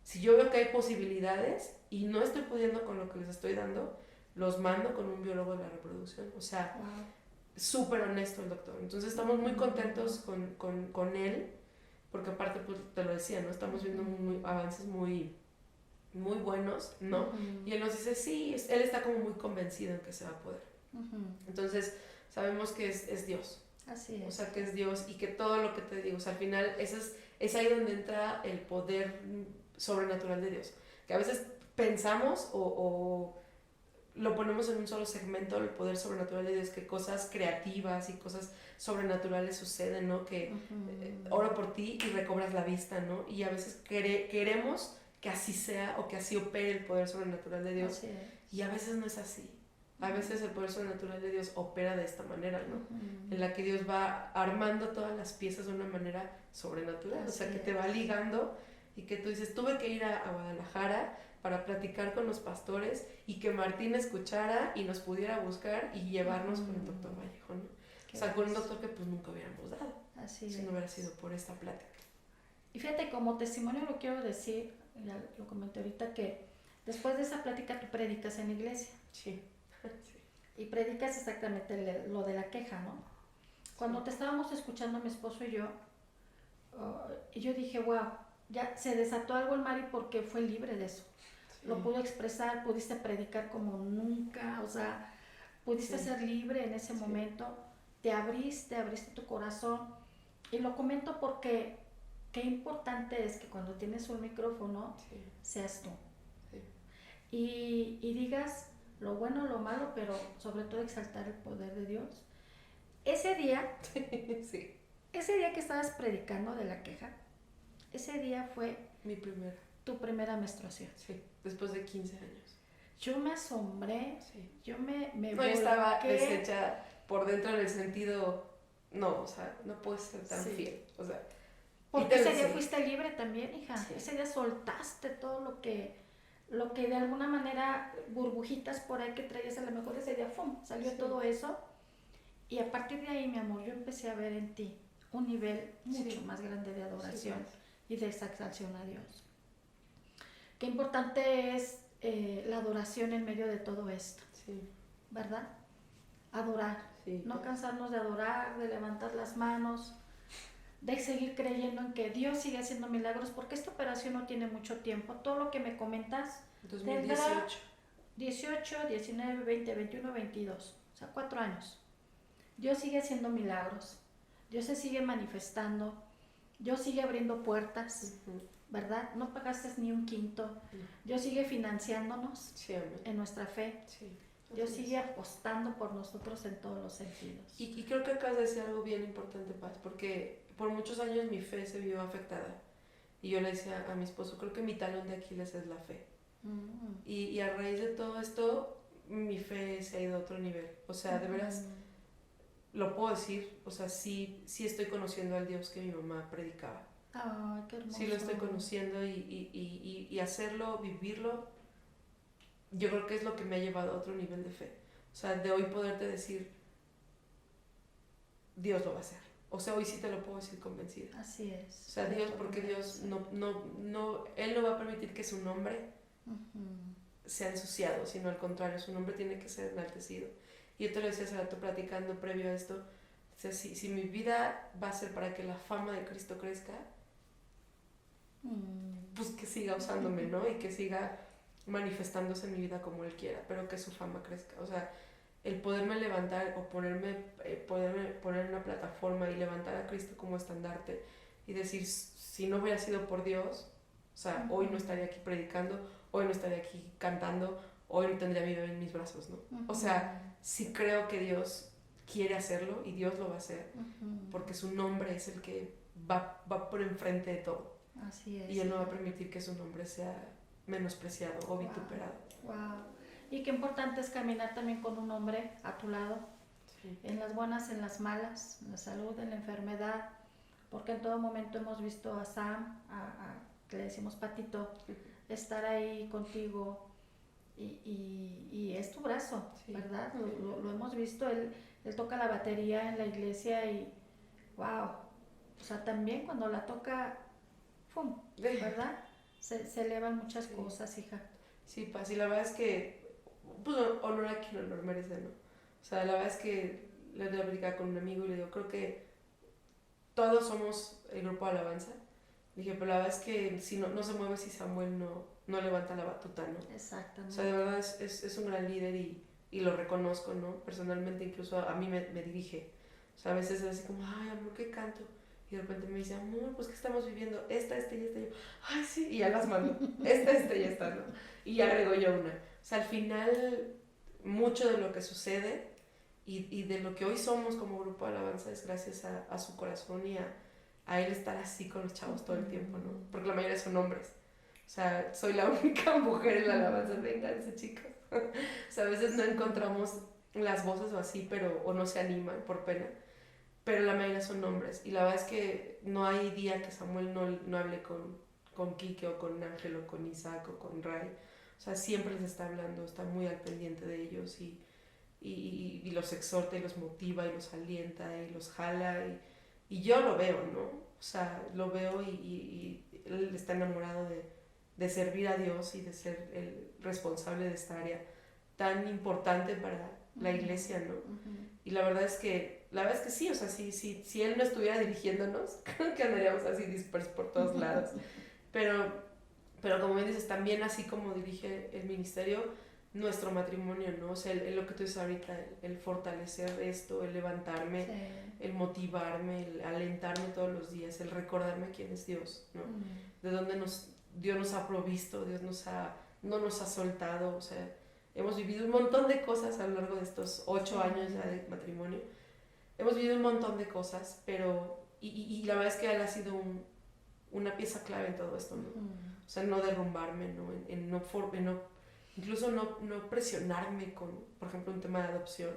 Si yo veo que hay posibilidades y no estoy pudiendo con lo que les estoy dando, los mando con un biólogo de la reproducción. O sea, súper honesto el doctor. Entonces estamos muy contentos con él, porque aparte, pues te lo decía, ¿no? Estamos viendo avances muy, muy buenos, ¿no? Y él nos dice, sí, él está como muy convencido en que se va a poder. Entonces, sabemos que es Dios. Así es. O sea, que es Dios y que todo lo que te digo, o sea, al final es ahí donde entra el poder sobrenatural de Dios. Que a veces pensamos o lo ponemos en un solo segmento, el poder sobrenatural de Dios, que cosas creativas y cosas sobrenaturales suceden, ¿no? Que oro por ti y recobras la vista, ¿no? Y a veces queremos que así sea o que así opere el poder sobrenatural de Dios. Y a veces no es así. A veces el poder sobrenatural de Dios opera de esta manera, ¿no? En la que Dios va armando todas las piezas de una manera sobrenatural, o sea, que te va ligando y que tú dices, tuve que ir a Guadalajara para platicar con los pastores y que Martín escuchara y nos pudiera buscar y llevarnos con el doctor Vallejo, ¿no? O sea, con un doctor que pues nunca hubiéramos dado, si no hubiera sido por esta plática. Y fíjate, como testimonio lo quiero decir, ya lo comenté ahorita, que después de esa plática tú predicas en la iglesia. Sí. Y predicas exactamente lo de la queja, ¿no? Cuando te estábamos escuchando mi esposo y yo dije, wow, ya se desató algo en Mari porque fue libre de eso. Sí. Lo pudo expresar, pudiste predicar como nunca, o sea, pudiste ser libre en ese momento, te abriste tu corazón. Y lo comento porque qué importante es que cuando tienes un micrófono, seas tú. Y digas lo bueno, lo malo, pero sobre todo exaltar el poder de Dios. Ese día, ese día que estabas predicando de la queja, ese día fue tu primera menstruación. Sí, después de 15 años. Yo me asombré, yo me no, yo estaba deshecha por dentro en el sentido, no, o sea, no puedes ser tan fiel, o sea. Porque ese día fuiste libre también, hija. Ese día soltaste todo lo que de alguna manera, burbujitas por ahí que traías, a lo mejor ese día, ¡fum!, salió todo eso. Y a partir de ahí, mi amor, yo empecé a ver en ti un nivel mucho más grande de adoración y de exaltación a Dios. Qué importante es la adoración en medio de todo esto, ¿verdad? Adorar, no cansarnos de adorar, de levantar las manos, de seguir creyendo en que Dios sigue haciendo milagros, porque esta operación no tiene mucho tiempo. Todo lo que me comentas 2018. 18, 19, 20, 21, 22, o sea, 4 años. Dios sigue haciendo milagros, Dios se sigue manifestando, Dios sigue abriendo puertas, ¿verdad? No pagaste ni un quinto, Dios sigue financiándonos en nuestra fe, Dios sigue apostando por nosotros en todos los sentidos. Y creo que acabas de decir algo bien importante, Paz, porque por muchos años mi fe se vio afectada. Y yo le decía a mi esposo, creo que mi talón de Aquiles es la fe. Y a raíz de todo esto, mi fe se ha ido a otro nivel. O sea, de veras, lo puedo decir, o sea, sí estoy conociendo al Dios que mi mamá predicaba. Ay, qué hermoso. Sí lo estoy conociendo y hacerlo, vivirlo, yo creo que es lo que me ha llevado a otro nivel de fe. O sea, de hoy poderte decir, Dios lo va a hacer. O sea, hoy sí te lo puedo decir convencida. Así es. O sea, Dios, porque Dios Él no va a permitir que su nombre sea ensuciado, sino al contrario, su nombre tiene que ser enaltecido. Y yo te lo decía hace rato platicando previo a esto, o sea, si mi vida va a ser para que la fama de Cristo crezca, pues que siga usándome, ¿no? Y que siga manifestándose en mi vida como Él quiera, pero que su fama crezca. O sea, el poderme levantar o poderme poner en una plataforma y levantar a Cristo como estandarte y decir, si no hubiera sido por Dios, o sea, hoy no estaría aquí predicando, hoy no estaría aquí cantando, hoy no tendría a mi bebé en mis brazos, ¿no? O sea, sí creo que Dios quiere hacerlo y Dios lo va a hacer, porque su nombre es el que va por enfrente de todo. Así es. Y Él no va a permitir que su nombre sea menospreciado o vituperado. Wow. Y qué importante es caminar también con un hombre a tu lado, en las buenas, en las malas, en la salud, en la enfermedad, porque en todo momento hemos visto a Sam, que le decimos Patito, estar ahí contigo y es tu brazo, ¿verdad? Lo hemos visto, él toca la batería en la iglesia y wow, o sea, también cuando la toca, ¡pum!, ¿verdad? Se elevan muchas cosas, hija. Sí, Paz, y la verdad es que pues honor a quien honor merece, ¿no? O sea, la verdad es que le doy a platicar con un amigo y le digo, creo que todos somos el grupo de alabanza. Le dije, pero la verdad es que si no se mueve si Samuel no levanta la batuta, ¿no? Exactamente. O sea, de verdad es un gran líder y lo reconozco, ¿no? Personalmente incluso a mí me dirige. O sea, a veces es así como, ay, amor, ¿qué canto? Y de repente me dice, amor, pues ¿qué estamos viviendo? Esta y esta. Y yo, ay, sí, y ya las mando. Esta y esta, ¿no? Y ya agrego yo una. O sea, al final, mucho de lo que sucede y de lo que hoy somos como grupo de alabanza es gracias a su corazón y a él estar así con los chavos todo el tiempo, ¿no? Porque la mayoría son hombres. O sea, soy la única mujer en la alabanza. Vénganse, chicos. O sea, a veces no encontramos las voces o así, o no se animan por pena, pero la mayoría son hombres. Y la verdad es que no hay día que Samuel no hable con Quique o con Ángel o con Isaac o con Ray. O sea, siempre les está hablando, está muy al pendiente de ellos y los exhorta y los motiva y los alienta y los jala. Y yo lo veo, ¿no? O sea, lo veo y él está enamorado de servir a Dios y de ser el responsable de esta área tan importante para la iglesia, ¿no? Y la verdad es que sí, o sea, si él no estuviera dirigiéndonos, creo que andaríamos así dispersos por todos lados. Pero como bien dices, también así como dirige el ministerio, nuestro matrimonio, ¿no? O sea, lo que tú dices ahorita, el fortalecer esto, el levantarme, sí, el motivarme, el alentarme todos los días, el recordarme quién es Dios, ¿no? De dónde Dios nos ha provisto, Dios no nos ha soltado, o sea, hemos vivido un montón de cosas a lo largo de estos 8 años ya de matrimonio. Hemos vivido un montón de cosas, pero... Y la verdad es que él ha sido una pieza clave en todo esto, ¿no? O sea, no derrumbarme, ¿no? Incluso no presionarme con, por ejemplo, un tema de adopción,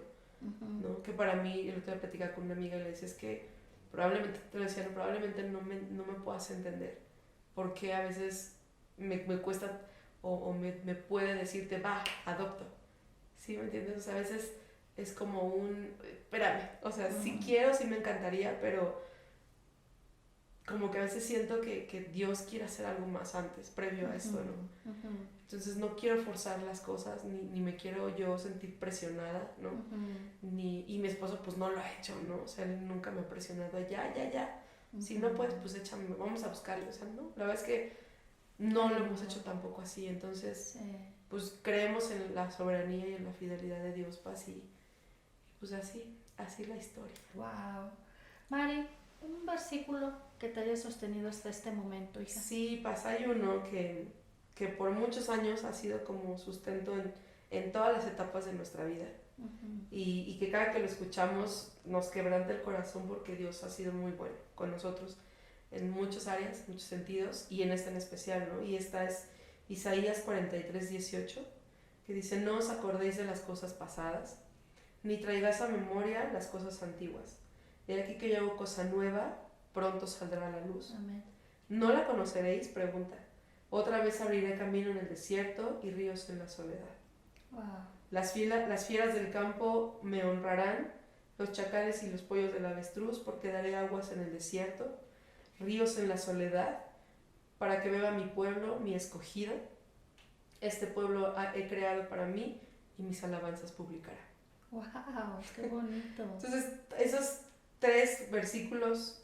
¿no? Que para mí, yo lo tengo que platicar con una amiga y le decía, es que probablemente, te lo decía, no, probablemente no me puedas entender, porque a veces me cuesta o me puede decirte, va, adopto, ¿sí me entiendes? O sea, a veces es como espérame, o sea, sí quiero, sí me encantaría, pero como que a veces siento que Dios quiere hacer algo más antes, previo a esto, ¿no? Entonces no quiero forzar las cosas, ni me quiero yo sentir presionada, ¿no? Y mi esposo pues no lo ha hecho, ¿no? O sea, él nunca me ha presionado, ya. Si no puedes, pues échame, vamos a buscarlo, o sea, ¿no? La verdad es que no lo hemos hecho tampoco así, entonces pues creemos en la soberanía y en la fidelidad de Dios, Paz, y pues así la historia. Wow. Mari, un versículo que te haya sostenido hasta este momento, hija. Sí, Paz, hay uno que por muchos años ha sido como sustento en todas las etapas de nuestra vida. Y que cada que lo escuchamos nos quebranta el corazón porque Dios ha sido muy bueno con nosotros en muchas áreas, muchos sentidos, y en esta en especial, ¿no? Y esta es Isaías 43:18, que dice, no os acordéis de las cosas pasadas, ni traigáis a memoria las cosas antiguas. He aquí que yo hago cosa nueva, pronto saldrá a la luz. Amén. ¿No la conoceréis? Pregunta. Otra vez abriré camino en el desierto y ríos en la soledad. Wow. Las fieras del campo me honrarán, los chacales y los pollos del avestruz, porque daré aguas en el desierto, ríos en la soledad, para que beba mi pueblo, mi escogido. Este pueblo he creado para mí y mis alabanzas publicará. ¡Wow! ¡Qué bonito! Entonces, esos 4 versículos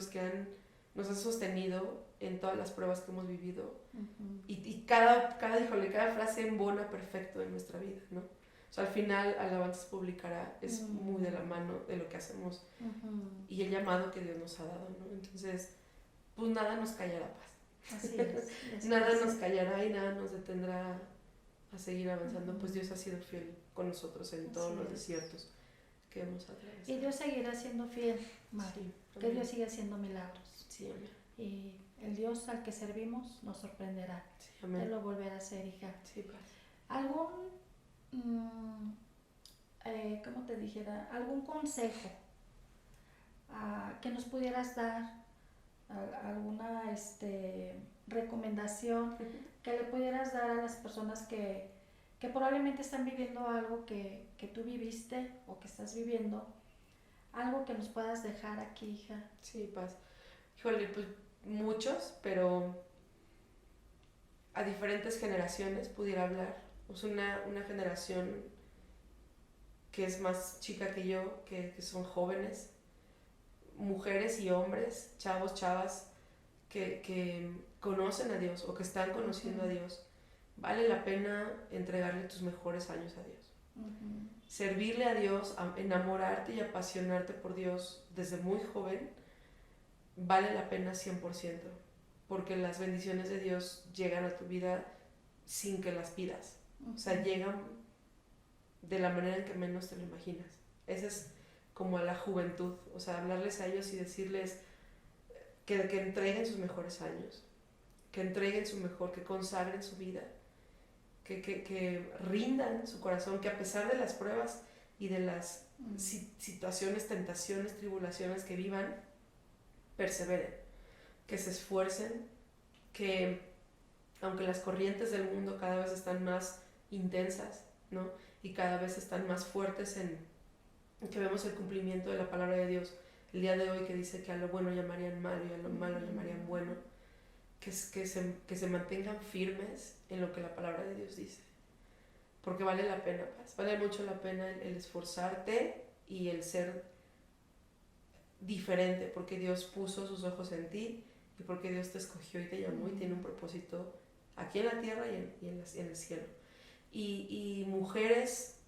que nos han sostenido en todas las pruebas que hemos vivido, y cada frase embona perfecto en nuestra vida, ¿no? O sea, al final, alabanzas publicará es muy de la mano de lo que hacemos y el llamado que Dios nos ha dado, ¿no? Entonces, pues nada nos callará, Paz. Así es. Nada nos callará y nada nos detendrá a seguir avanzando, pues Dios ha sido fiel con nosotros en todos los desiertos que hemos atravesado. Y Dios seguirá siendo fiel, Mari. Sí, que Dios siga haciendo milagros. Sí, amén. Y el Dios al que servimos nos sorprenderá. Sí, amén. Él lo volverá a hacer, hija. Sí, Paz. ¿Algún, cómo te dijera, algún consejo que nos pudieras dar? ¿Alguna recomendación que le pudieras dar a las personas que probablemente están viviendo algo que tú viviste o que estás viviendo? Algo que nos puedas dejar aquí, hija. Sí, Paz. Híjole, pues muchos, pero a diferentes generaciones pudiera hablar. Pues una generación que es más chica que yo, que son jóvenes, mujeres y hombres, chavos, chavas, que conocen a Dios o que están conociendo a Dios. Vale la pena entregarle tus mejores años a Dios. Servirle a Dios, enamorarte y apasionarte por Dios desde muy joven, vale la pena 100%, porque las bendiciones de Dios llegan a tu vida sin que las pidas. O sea, llegan de la manera en que menos te lo imaginas. Esa es como a la juventud, o sea, hablarles a ellos y decirles que entreguen sus mejores años, que entreguen su mejor, que consagren su vida, que rindan su corazón, que a pesar de las pruebas y de las situaciones, tentaciones, tribulaciones que vivan, perseveren, que se esfuercen, que aunque las corrientes del mundo cada vez están más intensas, ¿no? Y cada vez están más fuertes en que vemos el cumplimiento de la palabra de Dios el día de hoy, que dice que a lo bueno llamarían malo y a lo malo llamarían bueno, que se mantengan firmes en lo que la palabra de Dios dice, porque vale la pena, Paz, vale mucho la pena el esforzarte y el ser diferente, porque Dios puso sus ojos en ti y porque Dios te escogió y te llamó y tiene un propósito aquí en la tierra y en el cielo. Y mujeres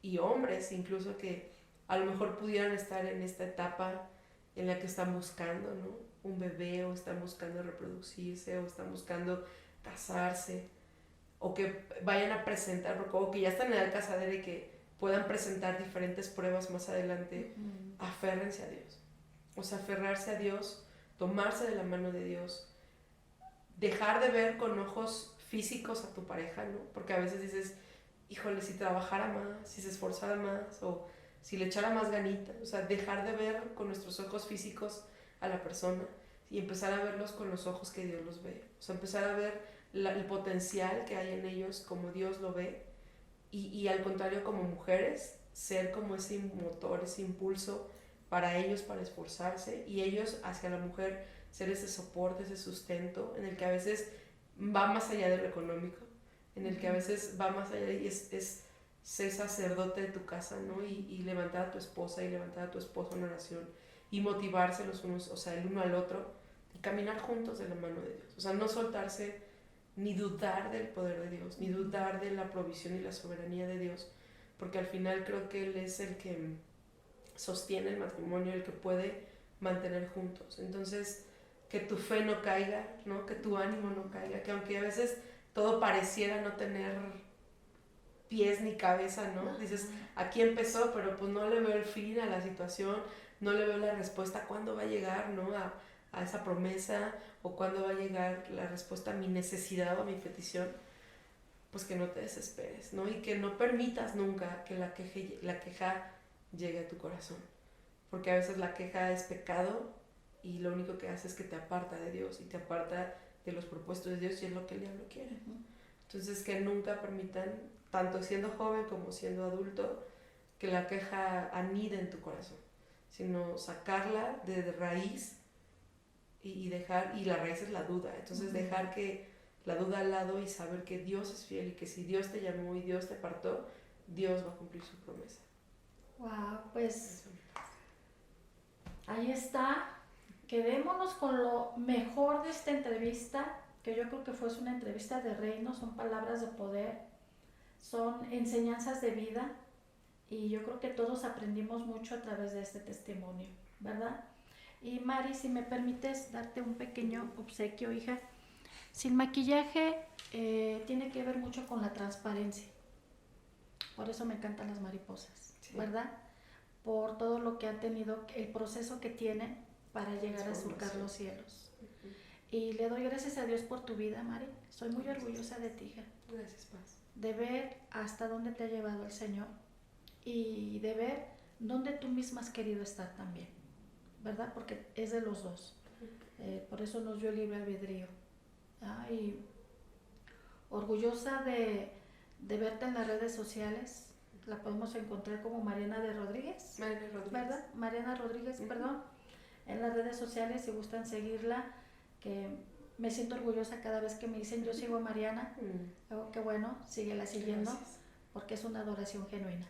y hombres incluso que a lo mejor pudieran estar en esta etapa en la que están buscando, ¿no?, un bebé, o están buscando reproducirse, o están buscando casarse, o que vayan a presentar, o que ya están en la casadera y que puedan presentar diferentes pruebas más adelante. Aférrense a Dios. O sea, aferrarse a Dios, tomarse de la mano de Dios, dejar de ver con ojos físicos a tu pareja, ¿no? Porque a veces dices, híjole, si trabajara más, si se esforzara más, o si le echara más ganita. O sea, dejar de ver con nuestros ojos físicos a la persona y empezar a verlos con los ojos que Dios los ve. O sea, empezar a ver el potencial que hay en ellos como Dios lo ve, y al contrario, como mujeres, ser como ese motor, ese impulso para ellos, para esforzarse, y ellos hacia la mujer ser ese soporte, ese sustento, en el que a veces va más allá de lo económico, en el que a veces va más allá y es ser sacerdote de tu casa, ¿no? Y levantar a tu esposa y levantar a tu esposo en oración y motivarse los unos, o sea, el uno al otro, y caminar juntos de la mano de Dios. O sea, no soltarse ni dudar del poder de Dios, ni dudar de la provisión y la soberanía de Dios, porque al final creo que Él es el que sostiene el matrimonio, el que puede mantener juntos. Entonces, que tu fe no caiga, ¿no? Que tu ánimo no caiga, que aunque a veces todo pareciera no tener pies ni cabeza, ¿no? Dices, aquí empezó, pero pues no le veo el fin a la situación, no le veo la respuesta, ¿cuándo va a llegar, ¿no?, a esa promesa, o cuándo va a llegar la respuesta a mi necesidad o a mi petición. Pues que no te desesperes, ¿no? Y que no permitas nunca que la queja llegue a tu corazón, porque a veces la queja es pecado y lo único que hace es que te aparta de Dios y te aparta de los propósitos de Dios, y es lo que el diablo quiere. Entonces, que nunca permitan, tanto siendo joven como siendo adulto, que la queja anide en tu corazón, sino sacarla de raíz y dejar, y la raíz es la duda. Entonces, dejar que la duda al lado y saber que Dios es fiel, y que si Dios te llamó y Dios te apartó, Dios va a cumplir su promesa. Wow, pues ahí está. Quedémonos con lo mejor de esta entrevista, que yo creo que fue una entrevista de reino, son palabras de poder, son enseñanzas de vida, y yo creo que todos aprendimos mucho a través de este testimonio, ¿verdad? Y Mari, si me permites darte un pequeño obsequio, hija. Sin maquillaje tiene que ver mucho con la transparencia. Por eso me encantan las mariposas, sí, ¿verdad? Por todo lo que han tenido, el proceso que tienen para llegar a surcar los cielos. Y le doy gracias a Dios por tu vida, Mari. Soy muy orgullosa de ti, hija. Gracias, Paz. De ver hasta dónde te ha llevado el Señor, y de ver dónde tú misma has querido estar también, ¿verdad? Porque es de los dos. Por eso nos dio libre albedrío. Y orgullosa de verte en las redes sociales. La podemos encontrar como Mariana de Rodríguez. Mariana Rodríguez. ¿Verdad? Mariana Rodríguez, perdón. En las redes sociales, si gustan seguirla, que me siento orgullosa cada vez que me dicen yo sigo a Mariana. Qué bueno, síguela siguiendo. Gracias. Porque es una adoración genuina.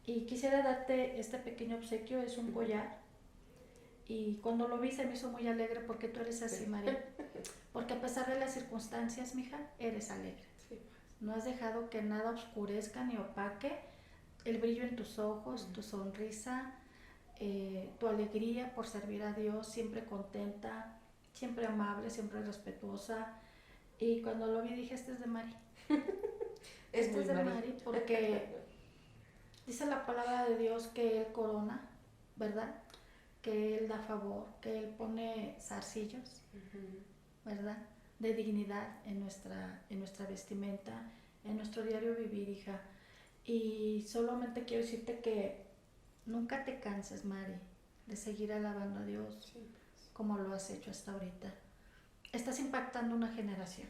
Y quisiera darte este pequeño obsequio, es un collar. Y cuando lo vi se me hizo muy alegre, porque tú eres así, María. Porque a pesar de las circunstancias, mija, eres alegre. Sí. No has dejado que nada oscurezca ni opaque el brillo en tus ojos, tu sonrisa, tu alegría por servir a Dios, siempre contenta, siempre amable, siempre respetuosa. Y cuando lo vi dije, este es de Mari. Este es de Mari, porque dice la palabra de Dios que Él corona, ¿verdad? Que Él da favor, que Él pone zarcillos, ¿verdad? De dignidad en nuestra vestimenta, en nuestro diario vivir, hija. Y solamente quiero decirte que nunca te canses, Mari, de seguir alabando a Dios Sí. como lo has hecho hasta ahorita. Estás impactando una generación.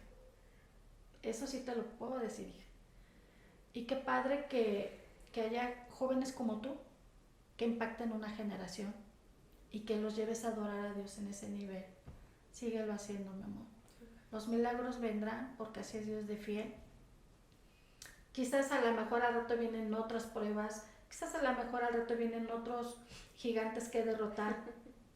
Eso sí te lo puedo decir, hija. Y qué padre que haya jóvenes como tú que impacten una generación y que los lleves a adorar a Dios en ese nivel. Síguelo haciendo, mi amor. Los milagros vendrán porque así es Dios de fiel. Quizás a lo mejor al rato vienen otras pruebas, quizás a lo mejor al rato vienen otros gigantes que derrotar,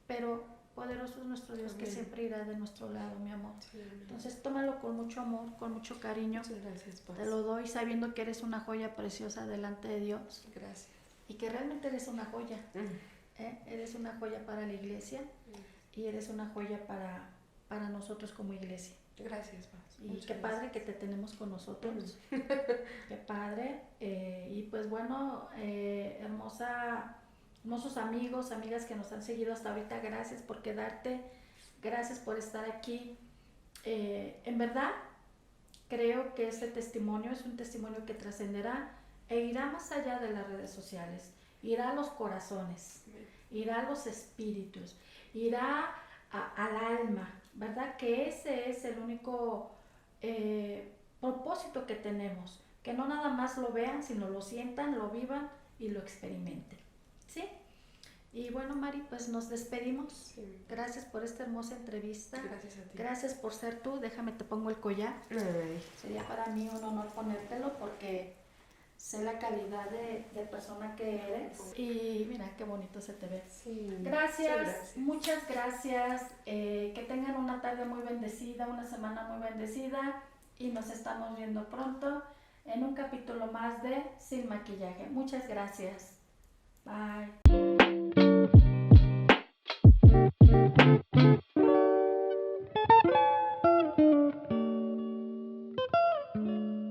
pero poderoso es nuestro Dios. Amén. Que siempre irá de nuestro lado, mi amor. Sí, entonces tómalo con mucho amor, con mucho cariño. Muchas gracias, Paz. Te lo doy sabiendo que eres una joya preciosa delante de Dios. Gracias. Y que realmente eres una joya. Eres una joya para la iglesia y eres una joya para nosotros como iglesia. Gracias, Paz. Y muchas qué padre que te tenemos con nosotros. Qué padre. Y pues bueno, hermosos amigos, amigas que nos han seguido hasta ahorita, gracias por quedarte, gracias por estar aquí. En verdad, creo que este testimonio es un testimonio que trascenderá e irá más allá de las redes sociales, irá a los corazones, irá a los espíritus, irá al alma, ¿verdad? Que ese es el único propósito que tenemos, que no nada más lo vean, sino lo sientan, lo vivan y lo experimenten, ¿sí? Y bueno, Mari, pues nos despedimos. Sí. Gracias por esta hermosa entrevista. Gracias a ti. Gracias por ser tú. Déjame te pongo el collar. Ay. Sería para mí un honor ponértelo porque sé la calidad de persona que eres. Y mira qué bonito se te ve. Sí. Gracias, muchas gracias. Que tengan una tarde muy bendecida, una semana muy bendecida. Y nos estamos viendo pronto en un capítulo más de Sin Maquillaje. Muchas gracias. Bye.